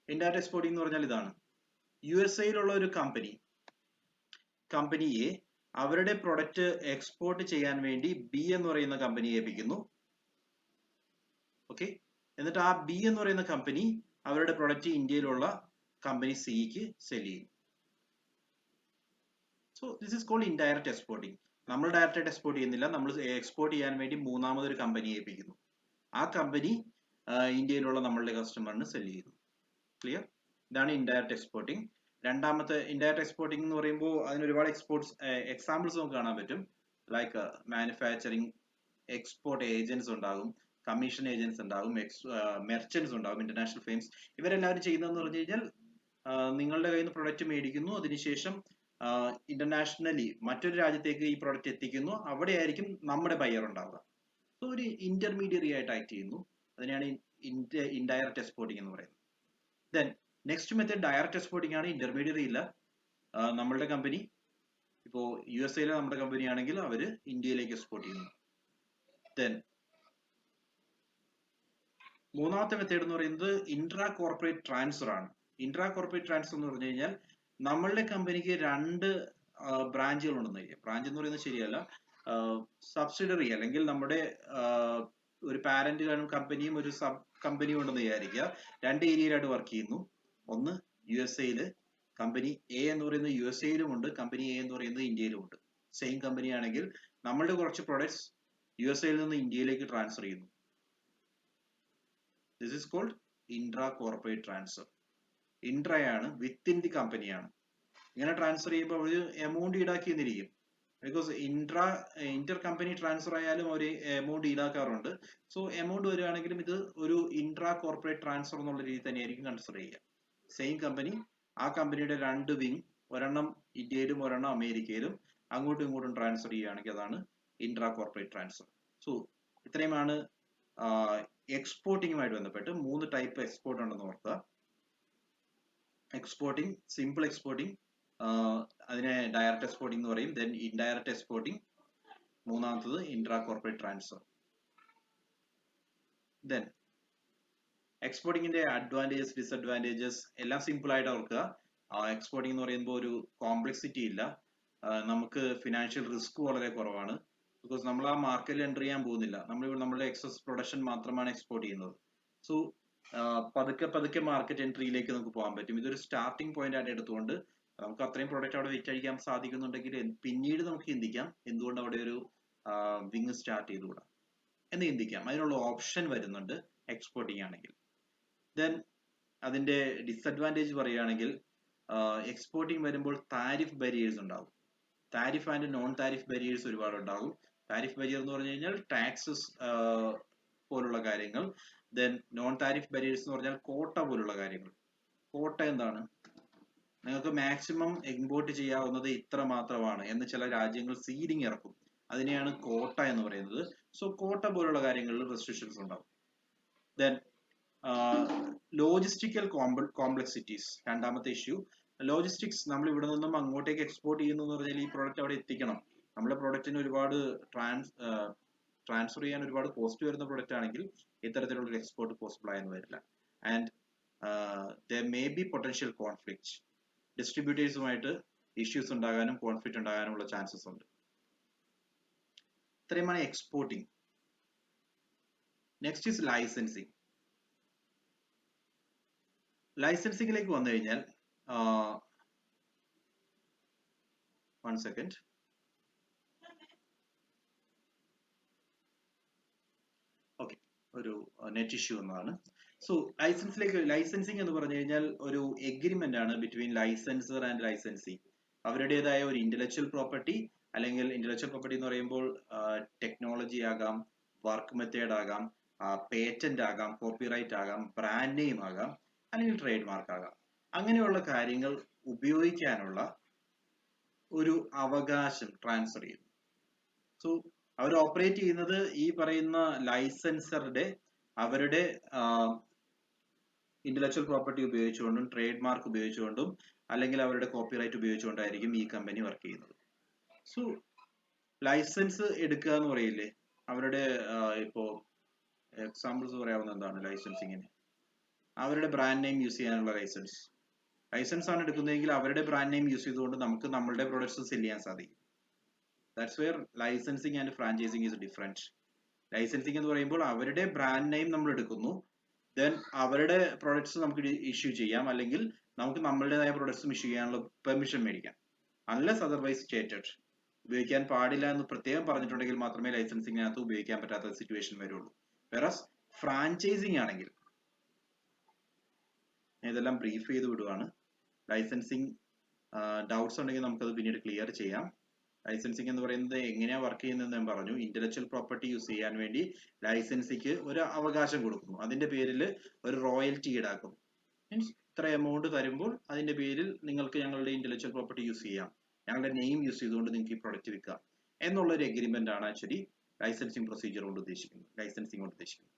ഇൻഡയറക്റ്റ് എക്സ്പോർട്ടിംഗ് എന്ന് പറഞ്ഞാൽ ഇതാണ്. USA-യിലുള്ള ഒരു കമ്പനിയെ അവരുടെ പ്രൊഡക്റ്റ് എക്സ്പോർട്ട് ചെയ്യാൻ വേണ്ടി ബി എന്ന് പറയുന്ന കമ്പനിയെ ഏൽപ്പിക്കുന്നു. ഓക്കെ, എന്നിട്ട് ആ ബി എന്ന് പറയുന്ന കമ്പനി അവരുടെ പ്രൊഡക്റ്റ് ഇന്ത്യയിലുള്ള കമ്പനി സിക്ക് സെല് ചെയ്യും. So this is called indirect exporting. നമ്മൾ ഡയറക്റ്റ് എക്സ്പോർട്ട് ചെയ്യുന്നില്ല, നമ്മൾ എക്സ്പോർട്ട് ചെയ്യാൻ വേണ്ടി മൂന്നാമതൊരു കമ്പനിയെ ഏൽപ്പിക്കുന്നു. ആ കമ്പനി ഇന്ത്യയിലുള്ള നമ്മളുടെ കസ്റ്റമറിന് സെല് ചെയ്യുന്നു. ക്ലിയർ? ഇതാണ് ഇൻഡയറക്റ്റ് എക്സ്പോർട്ടിംഗ്. രണ്ടാമത്തെ ഇൻഡയറക്റ്റ് എക്സ്പോർട്ടിംഗ് എന്ന് പറയുമ്പോൾ അതിന് ഒരുപാട് എക്സാമ്പിൾസ് നമുക്ക് കാണാൻ പറ്റും. ലൈക്ക് മാനുഫാക്ചറിങ്, എക്സ്പോർട്ട് ഏജൻസ് ഉണ്ടാകും, കമ്മീഷൻ ഏജൻസ് ഉണ്ടാകും, മെർച്ചൻസ് ഉണ്ടാകും, ഇന്റർനാഷണൽ ഫേംസ്. ഇവരെല്ലാവരും ചെയ്യുന്നതെന്ന് പറഞ്ഞു കഴിഞ്ഞാൽ നിങ്ങളുടെ കയ്യിൽ നിന്ന് പ്രൊഡക്റ്റ് മേടിക്കുന്നു, അതിനുശേഷം ഇന്റർനാഷണലി മറ്റൊരു രാജ്യത്തേക്ക് ഈ പ്രൊഡക്റ്റ് എത്തിക്കുന്നു. അവിടെയായിരിക്കും നമ്മുടെ ബയർ ഉണ്ടാവുക. സോ ഒരു ഇന്റർമീഡിയറി ആയിട്ട് ആക്ട് ചെയ്യുന്നു. അതിനെയാണ് ഇൻഡയറക്റ്റ് എക്സ്പോർട്ടിംഗ് എന്ന് പറയുന്നത്. Then next method direct exporting ആണ്. ഇന്റർമീഡിയറി ഇല്ല. നമ്മളുടെ കമ്പനി ഇപ്പോ USA-യിലെ നമ്മുടെ കമ്പനി ആണെങ്കിൽ അവര് ഇന്ത്യയിലേക്ക് എക്സ്പോർട്ട് ചെയ്യുന്നു. ദെൻ മൂന്നാമത്തെ മെത്തേഡ് എന്ന് പറയുന്നത് ഇൻട്രാ കോർപ്പറേറ്റ് ട്രാൻസ്ഫർ ആണ്. ഇൻട്രാ കോർപ്പറേറ്റ് ട്രാൻസ്ഫർ എന്ന് പറഞ്ഞു കഴിഞ്ഞാൽ നമ്മളുടെ കമ്പനിക്ക് 2 ബ്രാഞ്ചുകൾ ഉണ്ടെന്ന് വയ്ക്കുക. ബ്രാഞ്ച് എന്ന് പറയുന്നത് ശരിയല്ല, സബ്സിഡറി അല്ലെങ്കിൽ നമ്മുടെ ഒരു പാരന്റ് കമ്പനിയും ഒരു സബ് കമ്പനിയും ഉണ്ടെന്ന് വിചാരിക്കുക. 2 ഏരിയയിലായിട്ട് വർക്ക് ചെയ്യുന്നു. ഒന്ന് USA-യില് കമ്പനി എ എന്ന് പറയുന്നത് USA-യിലും ഉണ്ട്, കമ്പനി എ എന്ന് പറയുന്നത് ഇന്ത്യയിലും ഉണ്ട്. സെയിം കമ്പനി ആണെങ്കിൽ നമ്മളുടെ കുറച്ച് പ്രൊഡക്ട്സ് USA-യിൽ നിന്ന് ഇന്ത്യയിലേക്ക് ട്രാൻസ്ഫർ ചെയ്യുന്നു. This is called intra corporate transfer. ഇൻട്രയാണ്, വിത്തിൻ ദി കമ്പനിയാണ്. ഇങ്ങനെ ട്രാൻസ്ഫർ ചെയ്യുമ്പോൾ ഒരു എമൗണ്ട് ഈടാക്കിയെന്നിരിക്കും. ബിക്കോസ് ഇന്റർ കമ്പനി ട്രാൻസ്ഫർ ആയാലും ഒരു എമൗണ്ട് ഈടാക്കാറുണ്ട്. സോ എമൗണ്ട് വരികയാണെങ്കിലും ഇത് ഒരു ഇൻട്രാ കോർപ്പറേറ്റ് ട്രാൻസ്ഫർ എന്നുള്ള രീതിയിൽ തന്നെയായിരിക്കും കൺസിഡർ ചെയ്യുക. സെയിം കമ്പനി, ആ കമ്പനിയുടെ 2 വിങ്, ഒരെണ്ണം ഇന്ത്യയിലും ഒരെണ്ണം അമേരിക്കയിലും അങ്ങോട്ടും ഇങ്ങോട്ടും ട്രാൻസ്ഫർ ചെയ്യുകയാണെങ്കിൽ അതാണ് ഇൻട്രാ കോർപ്പറേറ്റ് ട്രാൻസ്ഫർ. സോ ഇത്രയുമാണ് എക്സ്പോർട്ടിങ്ങുമായിട്ട് ബന്ധപ്പെട്ട് 3 ടൈപ്പ് എക്സ്പോർട്ട് ഉണ്ടെന്ന് ഓർക്കുക. എക്സ്പോർട്ടിംഗ്, സിമ്പിൾ എക്സ്പോർട്ടിംഗ്, അതിനെ ഡയറക്റ്റ് എക്സ്പോർട്ടിംഗ് എന്ന് പറയും. ദെൻ ഇൻഡയറക്റ്റ് എക്സ്പോർട്ടിംഗ്, മൂന്നാമത്തത് ഇൻട്രാ കോർപ്പറേറ്റ് ട്രാൻസ്ഫർ. ദെൻ എക്സ്പോർട്ടിങ്ങിന്റെ അഡ്വാൻറ്റേജസ്, ഡിസഡ്വാൻറ്റേജസ് എല്ലാം സിമ്പിൾ ആയിട്ട് ഓർക്കുക. എക്സ്പോർട്ടിംഗ് എന്ന് പറയുമ്പോൾ ഒരു കോംപ്ലക്സിറ്റി ഇല്ല, നമുക്ക് ഫിനാൻഷ്യൽ റിസ്ക് വളരെ കുറവാണ്. ബിക്കോസ് നമ്മൾ ആ മാർക്കറ്റിൽ എൻ്റർ ചെയ്യാൻ പോകുന്നില്ല, നമ്മളുടെ എക്സസ് പ്രൊഡക്ഷൻ മാത്രമാണ് എക്സ്പോർട്ട് ചെയ്യുന്നത്. സോ പതുക്കെ മാർക്കറ്റ് എൻട്രിയിലേക്ക് നമുക്ക് പോകാൻ പറ്റും. ഇതൊരു സ്റ്റാർട്ടിംഗ് പോയിന്റ് ആയിട്ട് എടുത്തുകൊണ്ട് നമുക്ക് അത്രയും പ്രൊഡക്റ്റ് അവിടെ വിറ്റഴിക്കാൻ സാധിക്കുന്നുണ്ടെങ്കിൽ പിന്നീട് നമുക്ക് ചിന്തിക്കാം എന്തുകൊണ്ട് അവിടെ ഒരു വിങ് സ്റ്റാർട്ട് ചെയ്തുകൂടാ എന്ന് ചിന്തിക്കാം. അതിനുള്ള ഓപ്ഷൻ വരുന്നുണ്ട് എക്സ്പോർട്ടിംഗ് ആണെങ്കിൽ. ദെൻ അതിന്റെ ഡിസഡ്വാൻറ്റേജ് പറയുകയാണെങ്കിൽ എക്സ്പോർട്ടിംഗ് വരുമ്പോൾ താരിഫ് ബാരിയേഴ്സ് ഉണ്ടാകും. Tariff and non tariff barriers ഒരുപാട് ഉണ്ടാകും. താരിഫ് ബാരിയർ എന്ന് പറഞ്ഞു കഴിഞ്ഞാൽ ടാക്സസ് പോലുള്ള കാര്യങ്ങൾ. ദെൻ നോൺ താരിഫ് ബാരിയേഴ്സ് എന്ന് പറഞ്ഞാൽ കോട്ട പോലുള്ള കാര്യങ്ങൾ. കോട്ട എന്താണ്? നിങ്ങൾക്ക് മാക്സിമം ഇമ്പോർട്ട് ചെയ്യാവുന്നത് ഇത്ര മാത്രമാണ് എന്ന് ചില രാജ്യങ്ങൾ സീലിംഗ് ഇറക്കും. അതിനെയാണ് കോട്ട എന്ന് പറയുന്നത്. സോ കോട്ട പോലുള്ള കാര്യങ്ങളിൽ റെസ്ട്രിക്ഷൻസ് ഉണ്ടാവും. ദെൻ ലോജിസ്റ്റിക്കൽ കോംപ്ലക്സിറ്റീസ്, രണ്ടാമത്തെ ഇഷ്യൂ. ലോജിസ്റ്റിക്സ്, നമ്മൾ ഇവിടെ നിന്നും അങ്ങോട്ടേക്ക് എക്സ്പോർട്ട് ചെയ്യുന്നു എന്ന് പറഞ്ഞാൽ ഈ പ്രോഡക്റ്റ് അവിടെ എത്തിക്കണം. നമ്മുടെ പ്രോഡക്റ്റിന് ഒരുപാട് ട്രാൻസ്ഫർ ചെയ്യാൻ ഒരുപാട് കോസ്റ്റ് വരുന്ന പ്രോഡക്റ്റ് ആണെങ്കിൽ ഇത്തരത്തിലുള്ള ഒരു എക്സ്പോർട്ട് പോസിബിൾ ആയെന്ന് വരില്ല. And there may be potential conflict. ഡിസ്ട്രിബ്യൂട്ടേഴ്സുമായിട്ട് ഇഷ്യൂസ് ഉണ്ടാകാനും കോൺഫ്ലിക്റ്റ് ഉണ്ടാകാനുമുള്ള ചാൻസസ് ഉണ്ട്. ഇത്രയുമാണ് എക്സ്പോർട്ടിംഗ്. Next is licensing. ലൈസൻസിംഗിലേക്ക് വന്നു കഴിഞ്ഞാൽ വൺ സെക്കൻഡ്, ഓക്കെ, ഒരു നെറ്റ് ഇഷ്യൂ എന്നതാണ്. സോ ലൈസൻസിങ് എന്ന് പറഞ്ഞു കഴിഞ്ഞാൽ ഒരു എഗ്രിമെന്റ് ആണ് ബിറ്റ്വീൻ ലൈസൻസർ ആൻഡ് ലൈസൻസി. അവരുടേതായ ഒരു ഇന്റലക്ച്വൽ പ്രോപ്പർട്ടി, അല്ലെങ്കിൽ ഇന്റലക്ച്വൽ പ്രോപ്പർട്ടി എന്ന് പറയുമ്പോൾ ടെക്നോളജി ആകാം, വർക്ക് മെത്തേഡ് ആകാം, പേറ്റന്റ് ആകാം, കോപ്പിറൈറ്റ് ആകാം, ബ്രാൻഡ് നെയിം ആകാം, അല്ലെങ്കിൽ ട്രേഡ് മാർക്ക് ആകാം. അങ്ങനെയുള്ള കാര്യങ്ങൾ ഉപയോഗിക്കാനുള്ള ഒരു അവകാശം ട്രാൻസ്ഫർ ചെയ്യുന്നു. സോ അവർ ഓപ്പറേറ്റ് ചെയ്യുന്നത് ഈ പറയുന്ന ലൈസൻസറുടെ അവരുടെ ഇന്റലക്ച്വൽ പ്രോപ്പർട്ടി ഉപയോഗിച്ചുകൊണ്ടും ട്രേഡ് മാർക്ക് ഉപയോഗിച്ചുകൊണ്ടും അല്ലെങ്കിൽ അവരുടെ കോപ്പിറൈറ്റ് ഉപയോഗിച്ചുകൊണ്ടായിരിക്കും ഈ കമ്പനി വർക്ക് ചെയ്യുന്നത്. സോ ലൈസൻസ് എടുക്കുക എന്ന് പറയില്ലേ, അവരുടെ ഇപ്പോ എക്സാമ്പിൾസ് പറയാവുന്ന എന്താണ് ലൈസൻസിങ്ങിന്? അവരുടെ ബ്രാൻഡ് നെയിം യൂസ് ചെയ്യാനുള്ള ലൈസൻസ് ആണ് എടുക്കുന്നതെങ്കിൽ അവരുടെ ബ്രാൻഡ് നെയിം യൂസ് ചെയ്തുകൊണ്ട് നമുക്ക് നമ്മളുടെ പ്രൊഡക്ട്സ് സെല് ചെയ്യാൻ സാധിക്കും. That's wear licensing and franchising is different. Licensing എന്ന് പറയുമ്പോൾ അവരുടെ ബ്രാൻഡ് നെയിം നമ്മൾ എടുക്കുന്നു, ദെൻ അവരുടെ പ്രൊഡക്ട്സ് നമുക്ക് ഇഷ്യൂ ചെയ്യാം, അല്ലെങ്കിൽ നമുക്ക് നമ്മളുടേതായ പ്രൊഡക്ട്സും ഇഷ്യൂ ചെയ്യാനുള്ള പെർമിഷൻ മേടിക്കാം. അൺലെസ് അതർവൈസ് സ്റ്റേറ്റഡ്, ഉപയോഗിക്കാൻ പാടില്ല എന്ന് പ്രത്യേകം പറഞ്ഞിട്ടുണ്ടെങ്കിൽ മാത്രമേ ലൈസൻസിങ്ങിനകത്ത് ഉപയോഗിക്കാൻ പറ്റാത്ത സിറ്റുവേഷൻ വരുള്ളൂ. വേറസ് ഫ്രാഞ്ചൈസിങ് ആണെങ്കിൽ, ഇതെല്ലാം ബ്രീഫ് ചെയ്ത് വിടുവാണ്. ലൈസൻസിങ് ഡൗട്ട്സ് ഉണ്ടെങ്കിൽ നമുക്കത് പിന്നീട് ക്ലിയർ ചെയ്യാം. ലൈസൻസിങ് എന്ന് പറയുന്നത് എങ്ങനെയാ വർക്ക് ചെയ്യുന്നത് ഞാൻ പറഞ്ഞു. ഇന്റലക്ച്വൽ പ്രോപ്പർട്ടി യൂസ് ചെയ്യാൻ വേണ്ടി ലൈസൻസിക്ക് ഒരു അവകാശം കൊടുക്കുന്നു, അതിന്റെ പേരിൽ ഒരു റോയൽറ്റി ഈടാക്കും. മീൻസ് ഇത്ര എമൗണ്ട് തരുമ്പോൾ അതിന്റെ പേരിൽ നിങ്ങൾക്ക് ഞങ്ങളുടെ ഇന്റലക്ച്വൽ പ്രോപ്പർട്ടി യൂസ് ചെയ്യാം, ഞങ്ങളുടെ നെയിം യൂസ് ചെയ്തുകൊണ്ട് നിങ്ങൾക്ക് ഈ പ്രൊഡക്റ്റ് വിൽക്കാം എന്നുള്ള ഒരു എഗ്രിമെന്റ് ആണ് ആക്ച്വലി ലൈസൻസിങ് പ്രൊസീജിയർ കൊണ്ട് ഉദ്ദേശിക്കുന്നത്, ലൈസൻസിങ് കൊണ്ട് ഉദ്ദേശിക്കുന്നത്.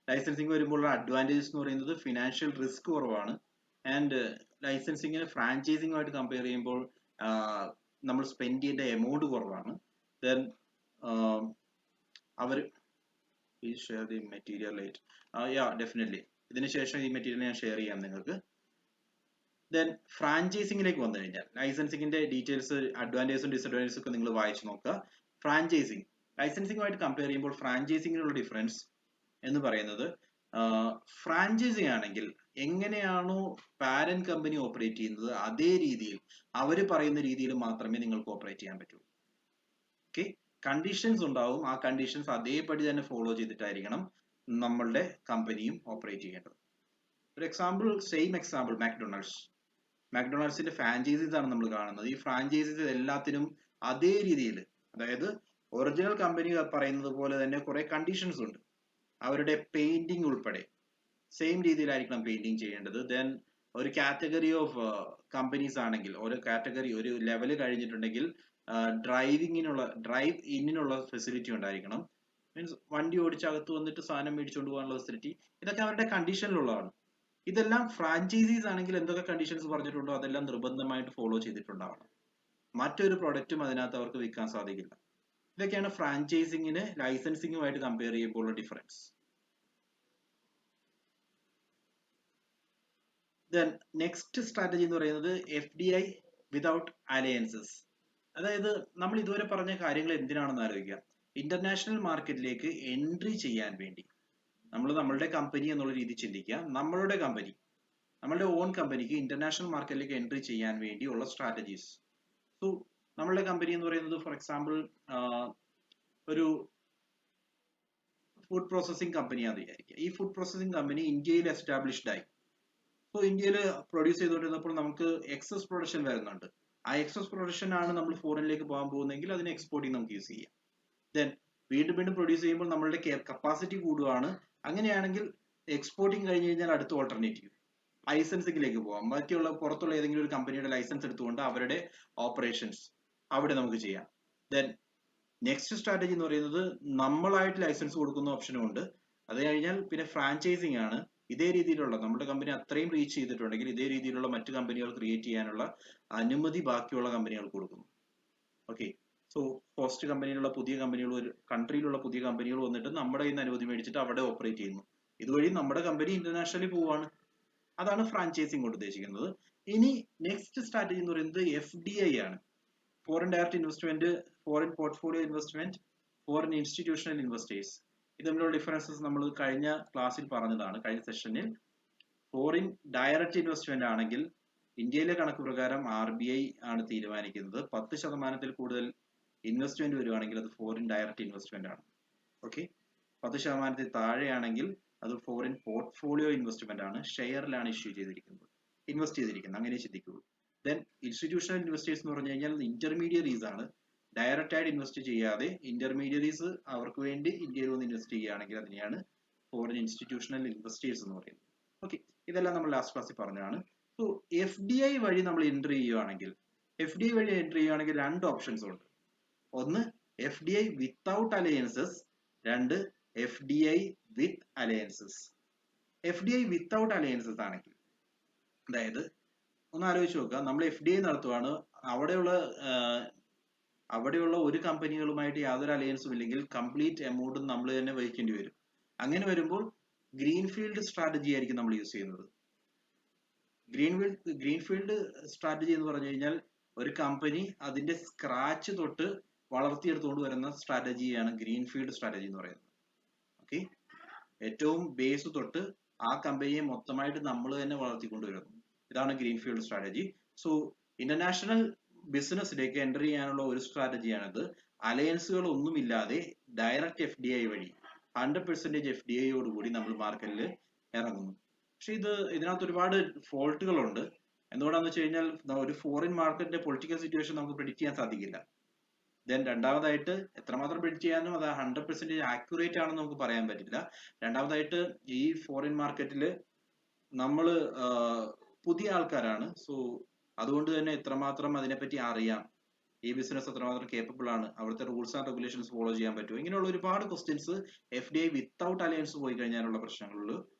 ലൈസൻസിങ് വരുമ്പോഴുള്ള അഡ്വാൻറ്റേജസ് എന്ന് പറയുന്നത് ഫിനാൻഷ്യൽ റിസ്ക് കുറവാണ്. ആൻഡ് ലൈസൻസിങ്ങിന് ഫ്രാഞ്ചൈസിങ്ങുമായിട്ട് കമ്പയർ ചെയ്യുമ്പോൾ നമ്മൾ സ്പെൻഡ് ചെയ്യേണ്ട എമൗണ്ട് കുറവാണ്. ദെൻ അവർ share the material light, definitely ഇതിന് ശേഷം ഈ മെറ്റീരിയൽ ഞാൻ ഷെയർ ചെയ്യാം നിങ്ങൾക്ക്. ദെൻ ഫ്രാഞ്ചൈസിങ്ങിലേക്ക് വന്നു കഴിഞ്ഞാൽ ലൈസൻസിങ്ങിന്റെ ഡീറ്റെയിൽസ്, അഡ്വാൻറ്റേജസും ഡിസഡ്വാൻറ്റേജസും ഒക്കെ നിങ്ങൾ വായിച്ചു നോക്കുക. ഫ്രാഞ്ചൈസിങ് ലൈസൻസിങ്ങുമായിട്ട് കമ്പയർ ചെയ്യുമ്പോൾ ഫ്രാഞ്ചൈസിങ്ങിനുള്ള ഡിഫറൻസ് എന്ന് പറയുന്നത്, ഫ്രാഞ്ചൈസിങ് ആണെങ്കിൽ എങ്ങനെയാണോ പാരന്റ് കമ്പനി ഓപ്പറേറ്റ് ചെയ്യുന്നത് അതേ രീതിയിൽ അവർ പറയുന്ന രീതിയിൽ മാത്രമേ നിങ്ങൾക്ക് ഓപ്പറേറ്റ് ചെയ്യാൻ പറ്റൂ. ഓക്കെ, കണ്ടീഷൻസ് ഉണ്ടാവും, ആ കണ്ടീഷൻസ് അതേപടി തന്നെ ഫോളോ ചെയ്തിട്ടായിരിക്കണം നമ്മളുടെ കമ്പനിയും ഓപ്പറേറ്റ് ചെയ്യേണ്ടത്. ഒരു എക്സാമ്പിൾ, സെയിം എക്സാമ്പിൾ, മാക്ഡൊണാൾഡ്സിന്റെ ഫ്രാഞ്ചൈസീസ് ആണ് നമ്മൾ കാണുന്നത്. ഈ ഫ്രാഞ്ചൈസീസ് എല്ലാത്തിനും അതേ രീതിയിൽ, അതായത് ഒറിജിനൽ കമ്പനി പറയുന്നത് പോലെ തന്നെ കുറെ കണ്ടീഷൻസ് ഉണ്ട്. അവരുടെ പെയിന്റിംഗ് ഉൾപ്പെടെ സെയിം രീതിയിലായിരിക്കണം പെയിന്റിംഗ് ചെയ്യേണ്ടത്. ദെൻ ഒരു കാറ്റഗറി ഓഫ് കമ്പനീസ് ആണെങ്കിൽ ഒരു കാറ്റഗറി, ഒരു ലെവൽ കഴിഞ്ഞിട്ടുണ്ടെങ്കിൽ ഡ്രൈവ് ഇന്നിനുള്ള ഫെസിലിറ്റി ഉണ്ടായിരിക്കണം. മീൻസ് വണ്ടി ഓടിച്ച് അകത്ത് വന്നിട്ട് സാധനം മേടിച്ചുകൊണ്ട് പോകാനുള്ള ഫെസിലിറ്റി, ഇതൊക്കെ അവരുടെ കണ്ടീഷനിലുള്ളതാണ്. ഇതെല്ലാം ഫ്രാഞ്ചൈസീസ് ആണെങ്കിൽ എന്തൊക്കെ കണ്ടീഷൻസ് പറഞ്ഞിട്ടുണ്ടോ അതെല്ലാം നിർബന്ധമായിട്ട് ഫോളോ ചെയ്തിട്ടുണ്ടാവണം. മറ്റൊരു പ്രൊഡക്റ്റും അതിനകത്ത് അവർക്ക് വിൽക്കാൻ സാധിക്കില്ല. ഇതൊക്കെയാണ് ഫ്രാഞ്ചൈസിങ്ങിന് ലൈസൻസിങ്ങുമായിട്ട് കമ്പയർ ചെയ്യുമ്പോൾ ഡിഫറൻസ്. ദെൻ നെക്സ്റ്റ് സ്ട്രാറ്റജി എന്ന് പറയുന്നത് FDI വിതൗട്ട് അലയൻസസ്. അതായത് നമ്മൾ ഇതുവരെ പറഞ്ഞ കാര്യങ്ങൾ എന്തിനാണെന്ന് ആലോചിക്കുക. ഇന്റർനാഷണൽ മാർക്കറ്റിലേക്ക് എൻട്രി ചെയ്യാൻ വേണ്ടി നമ്മൾ നമ്മളുടെ കമ്പനി എന്നുള്ള രീതി ചിന്തിക്കുക. നമ്മളുടെ കമ്പനി, നമ്മളുടെ ഓൺ കമ്പനിക്ക് ഇന്റർനാഷണൽ മാർക്കറ്റിലേക്ക് എൻട്രി ചെയ്യാൻ വേണ്ടിയുള്ള സ്ട്രാറ്റജീസ്. സോ നമ്മളുടെ കമ്പനി എന്ന് പറയുന്നത് ഫോർ എക്സാമ്പിൾ ഒരു ഫുഡ് പ്രോസസിംഗ് കമ്പനിയാണെന്ന് വിചാരിക്കുക. ഈ ഫുഡ് പ്രോസസിംഗ് കമ്പനി ഇന്ത്യയിൽ എസ്റ്റാബ്ലിഷ്ഡ് ആയി. സോ ഇന്ത്യയിൽ പ്രൊഡ്യൂസ് ചെയ്തുകൊണ്ടിരുന്നപ്പോൾ നമുക്ക് എക്സസ് പ്രൊഡക്ഷൻ വരുന്നുണ്ട്. ആ എക്സസ് പ്രൊഡക്ഷൻ ആണ് നമ്മൾ ഫോറിനിലേക്ക് പോകാൻ പോകുന്നതെങ്കിൽ അതിനെ എക്സ്പോർട്ടിങ് നമുക്ക് യൂസ് ചെയ്യാം. ദെൻ വീണ്ടും പ്രൊഡ്യൂസ് ചെയ്യുമ്പോൾ നമ്മളുടെ കപ്പാസിറ്റി കൂടുകയാണ്. അങ്ങനെയാണെങ്കിൽ എക്സ്പോർട്ടിങ് കഴിഞ്ഞ് കഴിഞ്ഞാൽ അടുത്ത ഓൾട്ടർനേറ്റീവ് ലൈസൻസിംഗിലേക്ക് പോവാം. ബാക്കിയുള്ള പുറത്തുള്ള ഏതെങ്കിലും ഒരു കമ്പനിയുടെ ലൈസൻസ് എടുത്തുകൊണ്ട് അവരുടെ ഓപ്പറേഷൻസ് അവിടെ നമുക്ക് ചെയ്യാം. ദെൻ നെക്സ്റ്റ് സ്ട്രാറ്റജി എന്ന് പറയുന്നത് നമ്മളായിട്ട് ലൈസൻസ് കൊടുക്കുന്ന ഓപ്ഷനും ഉണ്ട്. അത് കഴിഞ്ഞാൽ പിന്നെ ഫ്രാഞ്ചൈസിങ് ആണ്. ഇതേ രീതിയിലുള്ള നമ്മുടെ കമ്പനി അത്രയും റീച്ച് ചെയ്തിട്ടുണ്ടെങ്കിൽ ഇതേ രീതിയിലുള്ള മറ്റു കമ്പനികൾ ക്രിയേറ്റ് ചെയ്യാനുള്ള അനുമതി ബാക്കിയുള്ള കമ്പനികൾക്ക് കൊടുക്കുന്നു. ഓക്കെ, സോ ഹോസ്റ്റ് കമ്പനിയിലുള്ള പുതിയ കമ്പനികൾ, ഒരു കൺട്രിയിലുള്ള പുതിയ കമ്പനികൾ വന്നിട്ട് നമ്മുടെ കയ്യിൽ നിന്ന് അനുമതി മേടിച്ചിട്ട് അവിടെ ഓപ്പറേറ്റ് ചെയ്യുന്നു. ഇതുവഴി നമ്മുടെ കമ്പനി ഇന്റർനാഷണലി പോവാണ്. അതാണ് ഫ്രാഞ്ചൈസിങ് കൊണ്ട് ഉദ്ദേശിക്കുന്നത്. ഇനി നെക്സ്റ്റ് സ്ട്രാറ്റജി എന്ന് പറയുന്നത് FDI ആണ്. Foreign direct investment, foreign portfolio investment, foreign institutional investors. ഇത് തമ്മിലുള്ള ഡിഫറൻസസ് നമ്മൾ കഴിഞ്ഞ ക്ലാസ്സിൽ പറഞ്ഞതാണ്, കഴിഞ്ഞ സെഷനിൽ. ഫോറിൻ ഡയറക്റ്റ് ഇൻവെസ്റ്റ്മെന്റ് ആണെങ്കിൽ ഇന്ത്യയിലെ കണക്ക് പ്രകാരം RBI ആണ് തീരുമാനിക്കുന്നത്. 10% കൂടുതൽ ഇൻവെസ്റ്റ്മെന്റ് വരുവാണെങ്കിൽ അത് ഫോറിൻ ഡയറക്റ്റ് ഇൻവെസ്റ്റ്മെന്റ് ആണ്. ഓക്കെ, 10% താഴെയാണെങ്കിൽ അത് ഫോറിൻ പോർട്ട്ഫോളിയോ ഇൻവെസ്റ്റ്മെന്റ് ആണ്. ഷെയറിലാണ് ഇൻവെസ്റ്റ് ചെയ്തിരിക്കുന്നത്. അങ്ങനെ ചിന്തിക്കുള്ളൂ. ദെൻ ഇൻസ്റ്റിറ്റ്യൂഷണൽ ഇൻവെസ്റ്റേഴ്സ് എന്ന് പറഞ്ഞു കഴിഞ്ഞാൽ ഇന്റർമീഡിയറീസ് ആണ്. ഡയറക്റ്റ് ആയിട്ട് ഇൻവെസ്റ്റ് ചെയ്യാതെ ഇന്റർമീഡിയറീസ് അവർക്ക് വേണ്ടി ഇന്ത്യയിൽ വന്ന് ഇൻവെസ്റ്റ് ചെയ്യുകയാണെങ്കിൽ അതിനെയാണ് ഫോറിൻ ഇൻസ്റ്റിറ്റ്യൂഷണൽ ഇൻവെസ്റ്റേഴ്സ് എന്ന് പറയുന്നത്. ഓക്കെ, ഇതെല്ലാം നമ്മൾ ലാസ്റ്റ് ക്ലാസ്സിൽ പറഞ്ഞതാണ്. സോ FDI വഴി നമ്മൾ എൻട്രി ചെയ്യുകയാണെങ്കിൽ രണ്ട് ഓപ്ഷൻസ് ഉണ്ട്. ഒന്ന് FDI വിത്തൗട്ട് അലയൻസസ്, രണ്ട് FDI വിത്ത് അലയൻസസ്. FDI വിത്തൗട്ട് അലയൻസസ് ആണെങ്കിൽ, അതായത് ഒന്ന് ആലോചിച്ച് നോക്കുക, നമ്മൾ FDI നടത്തുവാണ്, അവിടെയുള്ള ഒരു കമ്പനികളുമായിട്ട് യാതൊരു അലയൻസും ഇല്ലെങ്കിൽ കംപ്ലീറ്റ് എമൗണ്ടും നമ്മൾ തന്നെ വഹിക്കേണ്ടി വരും. അങ്ങനെ വരുമ്പോൾ ഗ്രീൻഫീൽഡ് സ്ട്രാറ്റജി ആയിരിക്കും നമ്മൾ യൂസ് ചെയ്യുന്നത്. ഗ്രീൻഫീൽഡ് സ്ട്രാറ്റജി എന്ന് പറഞ്ഞു കഴിഞ്ഞാൽ ഒരു കമ്പനി അതിന്റെ സ്ക്രാച്ച് തൊട്ട് വളർത്തിയെടുത്തുകൊണ്ട് വരുന്ന സ്ട്രാറ്റജിയാണ് ഗ്രീൻഫീൽഡ് സ്ട്രാറ്റജി എന്ന് പറയുന്നത്. ഓക്കെ, ഏറ്റവും ബേസ് തൊട്ട് ആ കമ്പനിയെ മൊത്തമായിട്ട് നമ്മൾ തന്നെ വളർത്തിക്കൊണ്ടുവരുന്നു. ഇതാണ് ഗ്രീൻഫീൽഡ് സ്ട്രാറ്റജി. സോ ഇന്റർനാഷണൽ ബിസിനസ്സിലേക്ക് എൻ്റർ ചെയ്യാനുള്ള ഒരു സ്ട്രാറ്റജിയാണിത്. അലയൻസുകൾ ഒന്നുമില്ലാതെ ഡയറക്റ്റ് FDI വഴി 100% FDIയോടുകൂടി നമ്മൾ മാർക്കറ്റിൽ ഇറങ്ങുന്നു. പക്ഷെ ഇതിനകത്ത് ഒരുപാട് ഫോൾട്ടുകളുണ്ട്. എന്തുകൊണ്ടാന്ന് വെച്ച് കഴിഞ്ഞാൽ ഒരു ഫോറിൻ മാർക്കറ്റിന്റെ പൊളിറ്റിക്കൽ സിറ്റുവേഷൻ നമുക്ക് പ്രെഡിക്റ്റ് ചെയ്യാൻ സാധിക്കില്ല. ദെൻ രണ്ടാമതായിട്ട് എത്രമാത്രം പ്രെഡിക്റ്റ് ചെയ്യാനും അത് 100% ആക്യുറേറ്റ് ആണെന്ന് നമുക്ക് പറയാൻ പറ്റില്ല. രണ്ടാമതായിട്ട് ഈ ഫോറിൻ മാർക്കറ്റിൽ നമ്മൾ പുതിയ ആൾക്കാരാണ്. സോ അതുകൊണ്ട് തന്നെ എത്രമാത്രം അതിനെപ്പറ്റി അറിയാം, ഈ ബിസിനസ് എത്രമാത്രം കേപ്പബിൾ ആണ്, അവിടുത്തെ റൂൾസ് ആൻഡ് റെഗുലേഷൻസ് ഫോളോ ചെയ്യാൻ പറ്റുമോ, ഇങ്ങനെയുള്ള ഒരുപാട് ക്വസ്റ്റ്യൻസ് FDI വിത്തൗട്ട് അലയൻസ് പോയി കഴിഞ്ഞാലുള്ള പ്രശ്നങ്ങളിൽ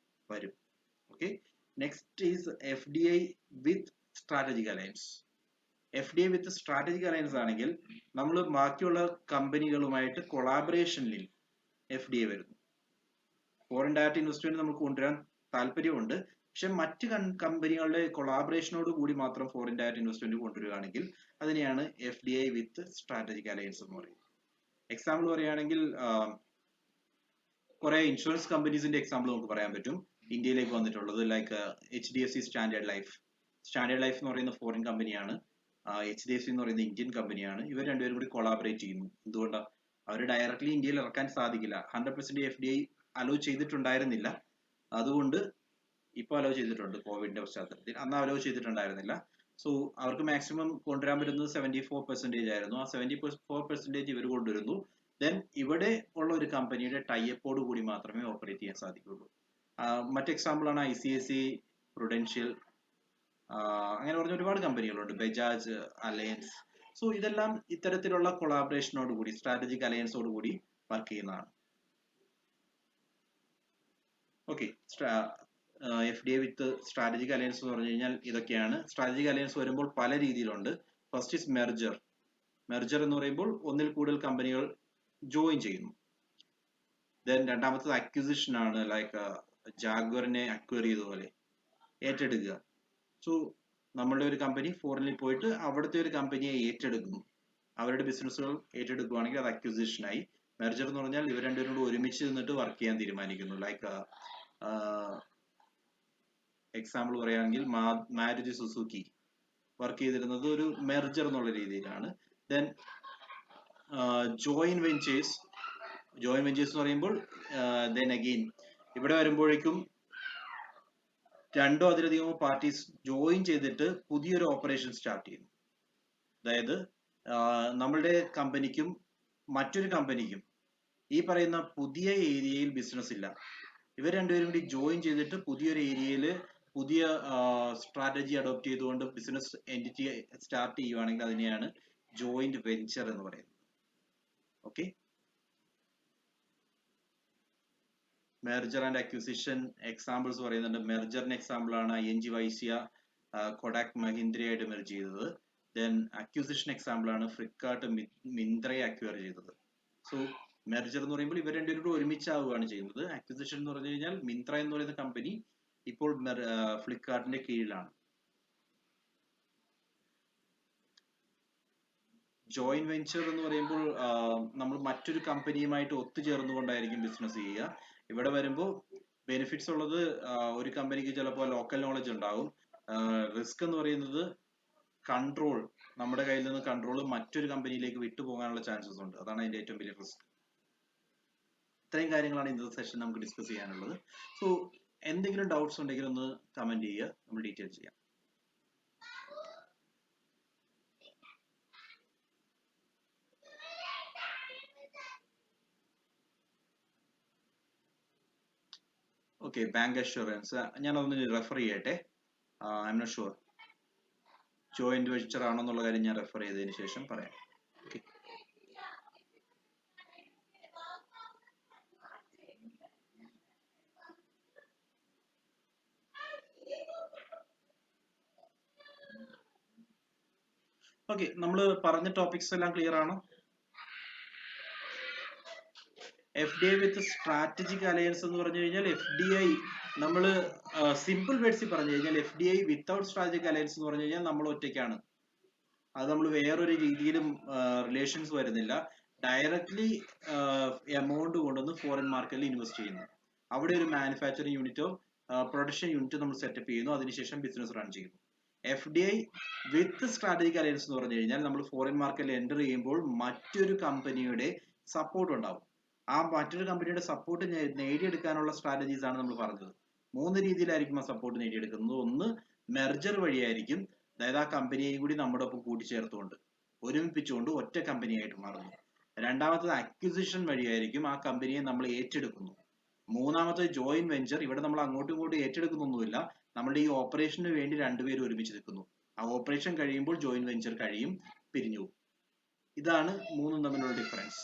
വരും. Okay, next is FDI with strategic alliance. FDI with strategic alliance ആണെങ്കിൽ നമ്മൾ ബാക്കിയുള്ള കമ്പനികളുമായിട്ട് കൊളാബറേഷനിൽ FDI വരുന്നു. ഫോറിൻ ഡയറക്റ്റ് ഇൻവെസ്റ്റ്മെന്റ് നമുക്ക് കൊണ്ടുവരാൻ താല്പര്യമുണ്ട്, പക്ഷെ മറ്റ് കമ്പനികളുടെ കൊളാബറേഷനോട് കൂടി മാത്രം ഫോറിൻ ഡയറക്റ്റ് ഇൻവെസ്റ്റ്മെന്റ് കൊണ്ടുവരികയാണെങ്കിൽ അതിനെയാണ് FDI വിത്ത് സ്ട്രാറ്റജിക് അലയൻസ് എന്ന് പറയുന്നത്. എക്സാമ്പിൾ പറയുകയാണെങ്കിൽ കുറെ ഇൻഷുറൻസ് കമ്പനീസിന്റെ എക്സാമ്പിൾ നമുക്ക് പറയാൻ പറ്റും ഇന്ത്യയിലേക്ക് വന്നിട്ടുള്ളത്. ലൈക്ക് HDFC സ്റ്റാൻഡേർഡ് ലൈഫ് എന്ന് പറയുന്ന ഫോറിൻ കമ്പനിയാണ്. HDFC എന്ന് പറയുന്ന ഇന്ത്യൻ കമ്പനിയാണ്. ഇവർ രണ്ടുപേരും കൂടി കൊളാബറേറ്റ് ചെയ്യുന്നു. എന്തുകൊണ്ടാണ്? അവർ ഡയറക്ട്ലി ഇന്ത്യയിൽ ഇറക്കാൻ സാധിക്കില്ല. 100% FDI അലോ ചെയ്തിട്ടുണ്ടായിരുന്നില്ല. അതുകൊണ്ട് ഇപ്പൊ അലോ ചെയ്തിട്ടുണ്ട് കോവിഡിന്റെ പശ്ചാത്തലത്തിൽ. അന്ന് അലോ ചെയ്തിട്ടുണ്ടായിരുന്നില്ല. സോ അവർക്ക് മാക്സിമം കൊണ്ടുവരാൻ പറ്റുന്നത് 74% ആയിരുന്നു. ആ 74% ഇവർ കൊണ്ടുവരുന്നു. ദെൻ ഇവിടെ ഉള്ള ഒരു കമ്പനിയുടെ ടൈപ്പോട് കൂടി മാത്രമേ ഓപ്പറേറ്റ് ചെയ്യാൻ സാധിക്കുള്ളൂ. മറ്റ് എക്സാമ്പിൾ ആണ് ICICI, Prudential, അങ്ങനെ പറഞ്ഞ ഒരുപാട് കമ്പനികളുണ്ട്, ബജാജ്, അലയൻസ്. സോ ഇതെല്ലാം ഇത്തരത്തിലുള്ള കൊളാബറേഷനോട് കൂടി, സ്ട്രാറ്റജിക് അലയൻസോട് കൂടി വർക്ക് ചെയ്യുന്നതാണ്. ഓക്കെ, FDI വിത്ത് സ്ട്രാറ്റജിക് അലയൻസ് എന്ന് പറഞ്ഞു കഴിഞ്ഞാൽ ഇതൊക്കെയാണ്. സ്ട്രാറ്റജിക് അലയൻസ് വരുമ്പോൾ പല രീതിയിലുണ്ട്. First is merger. മെർജർ എന്ന് പറയുമ്പോൾ ഒന്നിൽ കൂടുതൽ കമ്പനികൾ ജോയിൻ ചെയ്യുന്നു. ദെൻ രണ്ടാമത്തത് അക്വിസിഷൻ ആണ്. ലൈക്ക് ജാഗ്വറിനെ അക്വയർ ചെയ്തതുപോലെ ഏറ്റെടുക്കുക. സോ നമ്മളുടെ ഒരു കമ്പനി ഫോറിനിൽ പോയിട്ട് അവിടുത്തെ ഒരു കമ്പനിയെ ഏറ്റെടുക്കുന്നു. അവരുടെ ബിസിനസ്സുകൾ ഏറ്റെടുക്കുകയാണെങ്കിൽ അത് അക്വിസിഷൻ ആയി. മെർജർ എന്ന് പറഞ്ഞാൽ ഇവർ രണ്ടുപേരും കൂടി ഒരുമിച്ച് നിന്നിട്ട് വർക്ക് ചെയ്യാൻ തീരുമാനിക്കുന്നു. ലൈക്ക് എക്സാമ്പിൾ പറയുകയാണെങ്കിൽ മാരുതി സുസുക്കി വർക്ക് ചെയ്തിരുന്നത് ഒരു മെർജർ എന്നുള്ള രീതിയിലാണ്. ദെൻ ജോയിന്റ് വെഞ്ചേഴ്സ് എന്ന് പറയുമ്പോൾ ദെൻ അഗെയിൻ ഇവിടെ വരുമ്പോഴേക്കും രണ്ടോ അതിലധികമോ പാർട്ടീസ് ജോയിൻ ചെയ്തിട്ട് പുതിയൊരു ഓപ്പറേഷൻ സ്റ്റാർട്ട് ചെയ്യുന്നു. അതായത് നമ്മളുടെ കമ്പനിക്കും മറ്റൊരു കമ്പനിക്കും ഈ പറയുന്ന പുതിയ ഏരിയയിൽ ബിസിനസ് ഇല്ല. ഇവർ രണ്ടുപേരും കൂടി ജോയിൻ ചെയ്തിട്ട് പുതിയൊരു ഏരിയയിൽ പുതിയ സ്ട്രാറ്റജി അഡോപ്റ്റ് ചെയ്തുകൊണ്ട് ബിസിനസ് എൻറ്റിറ്റി സ്റ്റാർട്ട് ചെയ്യുവാണെങ്കിൽ അതിനെയാണ് ജോയിന്റ് വെഞ്ചർ എന്ന് പറയുന്നത്. Okay, merger and acquisition examples പറയുന്നുണ്ട്. മെർജറിന് എക്സാമ്പിൾ ആണ് ING വൈസിയ കൊഡാക് മഹീന്ദ്രയായിട്ട് മെർജ് ചെയ്തത്. ദെൻ അക്വിസിഷൻ എക്സാമ്പിൾ ആണ് ഫ്ലിപ്കാർട്ട് മിന്ത്രയെ അക്വയർ ചെയ്തത്. സോ മെർജർ എന്ന് പറയുമ്പോൾ ഇവർ രണ്ടുപേരും ഒരുമിച്ചാവുകയാണ് ചെയ്യുന്നത്. അക്വിസിഷൻ എന്ന് പറഞ്ഞു കഴിഞ്ഞാൽ മിന്ത്ര എന്ന് പറയുന്ന കമ്പനി ഇപ്പോൾ ഫ്ലിപ്കാർട്ടിന്റെ കീഴിലാണ്. ജോയിന്റ് വെഞ്ചർ എന്ന് പറയുമ്പോൾ നമ്മൾ മറ്റൊരു കമ്പനിയുമായിട്ട് ഒത്തുചേർന്നുകൊണ്ടായിരിക്കും ബിസിനസ് ചെയ്യുക. ഇവിടെ വരുമ്പോൾ ബെനിഫിറ്റ്സ് ഉള്ളത് ഒരു കമ്പനിക്ക് ചിലപ്പോൾ ലോക്കൽ നോളജ് ഉണ്ടാവും. റിസ്ക് എന്ന് പറയുന്നത് കൺട്രോൾ, നമ്മുടെ കയ്യിൽ നിന്ന് കൺട്രോൾ മറ്റൊരു കമ്പനിയിലേക്ക് വിട്ടുപോകാനുള്ള ചാൻസസ് ഉണ്ട്. അതാണ് അതിന്റെ ഏറ്റവും വലിയ റിസ്ക്. ഇത്രയും കാര്യങ്ങളാണ് ഇന്നത്തെ സെഷൻ നമുക്ക് ഡിസ്കസ് ചെയ്യാനുള്ളത്. സോ എന്തെങ്കിലും ഡൗട്ട്സ് ഉണ്ടെങ്കിൽ ഒന്ന് കമന്റ് ചെയ്യുക, നമ്മൾ ഡീറ്റെയിൽ ചെയ്യാം. ഓക്കെ, ബാങ്ക് അഷുറൻസ് ഞാനൊന്ന് റെഫർ ചെയ്യട്ടെ. I'm not sure joint venture ആണോ എന്നുള്ള കാര്യം ഞാൻ റെഫർ ചെയ്തതിന് ശേഷം പറയാം. ഓക്കെ, ഓക്കെ, നമ്മൾ പറഞ്ഞ ടോപ്പിക്സ് എല്ലാം ക്ലിയർ ആണോ? FDI വിത്ത് സ്ട്രാറ്റജിക് അലയൻസ് എന്ന് പറഞ്ഞു കഴിഞ്ഞാൽ FDI നമ്മൾ സിമ്പിൾ വേർഡ്സിൽ പറഞ്ഞു കഴിഞ്ഞാൽ FDI വിത്തൗട്ട് സ്ട്രാറ്റജിക് അലയൻസ് എന്ന് പറഞ്ഞു കഴിഞ്ഞാൽ നമ്മൾ ഒറ്റയ്ക്കാണ്. അത് നമ്മൾ വേറൊരു രീതിയിലും റിലേഷൻസ് വരുന്നില്ല. ഡയറക്ട്ലി എമൗണ്ട് കൊണ്ടുവന്ന് ഫോറിൻ മാർക്കറ്റിൽ ഇൻവെസ്റ്റ് ചെയ്യുന്നു. അവിടെ ഒരു മാനുഫാക്ചറിങ് യൂണിറ്റോ പ്രൊഡക്ഷൻ യൂണിറ്റോ നമ്മൾ സെറ്റപ്പ് ചെയ്യുന്നു, അതിനുശേഷം ബിസിനസ് റൺ ചെയ്യുന്നു. FDI വിത്ത് സ്ട്രാറ്റജിക് അലയൻസ് എന്ന് പറഞ്ഞു കഴിഞ്ഞാൽ നമ്മൾ ഫോറിൻ മാർക്കറ്റിൽ എൻ്റർ ചെയ്യുമ്പോൾ മറ്റൊരു കമ്പനിയുടെ സപ്പോർട്ട് ഉണ്ടാവും. ആ മറ്റൊരു കമ്പനിയുടെ സപ്പോർട്ട് നേടിയെടുക്കാനുള്ള സ്ട്രാറ്റജീസ് ആണ് നമ്മൾ പറഞ്ഞത്. 3 രീതിയിലായിരിക്കും ആ സപ്പോർട്ട് നേടിയെടുക്കുന്നത്. ഒന്ന് മെർജർ വഴിയായിരിക്കും, അതായത് ആ കമ്പനിയെയും കൂടി നമ്മുടെ ഒപ്പം കൂട്ടിച്ചേർത്തുകൊണ്ട് ഒരുമിപ്പിച്ചുകൊണ്ട് ഒറ്റ കമ്പനിയായിട്ട് മാറുന്നു. രണ്ടാമത്തത് അക്വിസിഷൻ വഴിയായിരിക്കും, ആ കമ്പനിയെ നമ്മൾ ഏറ്റെടുക്കുന്നു. മൂന്നാമത്തത് ജോയിന്റ് വെഞ്ചർ, ഇവിടെ നമ്മൾ അങ്ങോട്ടും ഇങ്ങോട്ടും ഏറ്റെടുക്കുന്നൊന്നുമില്ല, നമ്മുടെ ഈ ഓപ്പറേഷന് വേണ്ടി രണ്ടുപേരും ഒരുമിച്ച് നിൽക്കുന്നു. ആ ഓപ്പറേഷൻ കഴിയുമ്പോൾ ജോയിന്റ് വെഞ്ചർ കഴിയും, പിരിഞ്ഞു പോകും. ഇതാണ് മൂന്നും തമ്മിലുള്ള ഡിഫറൻസ്.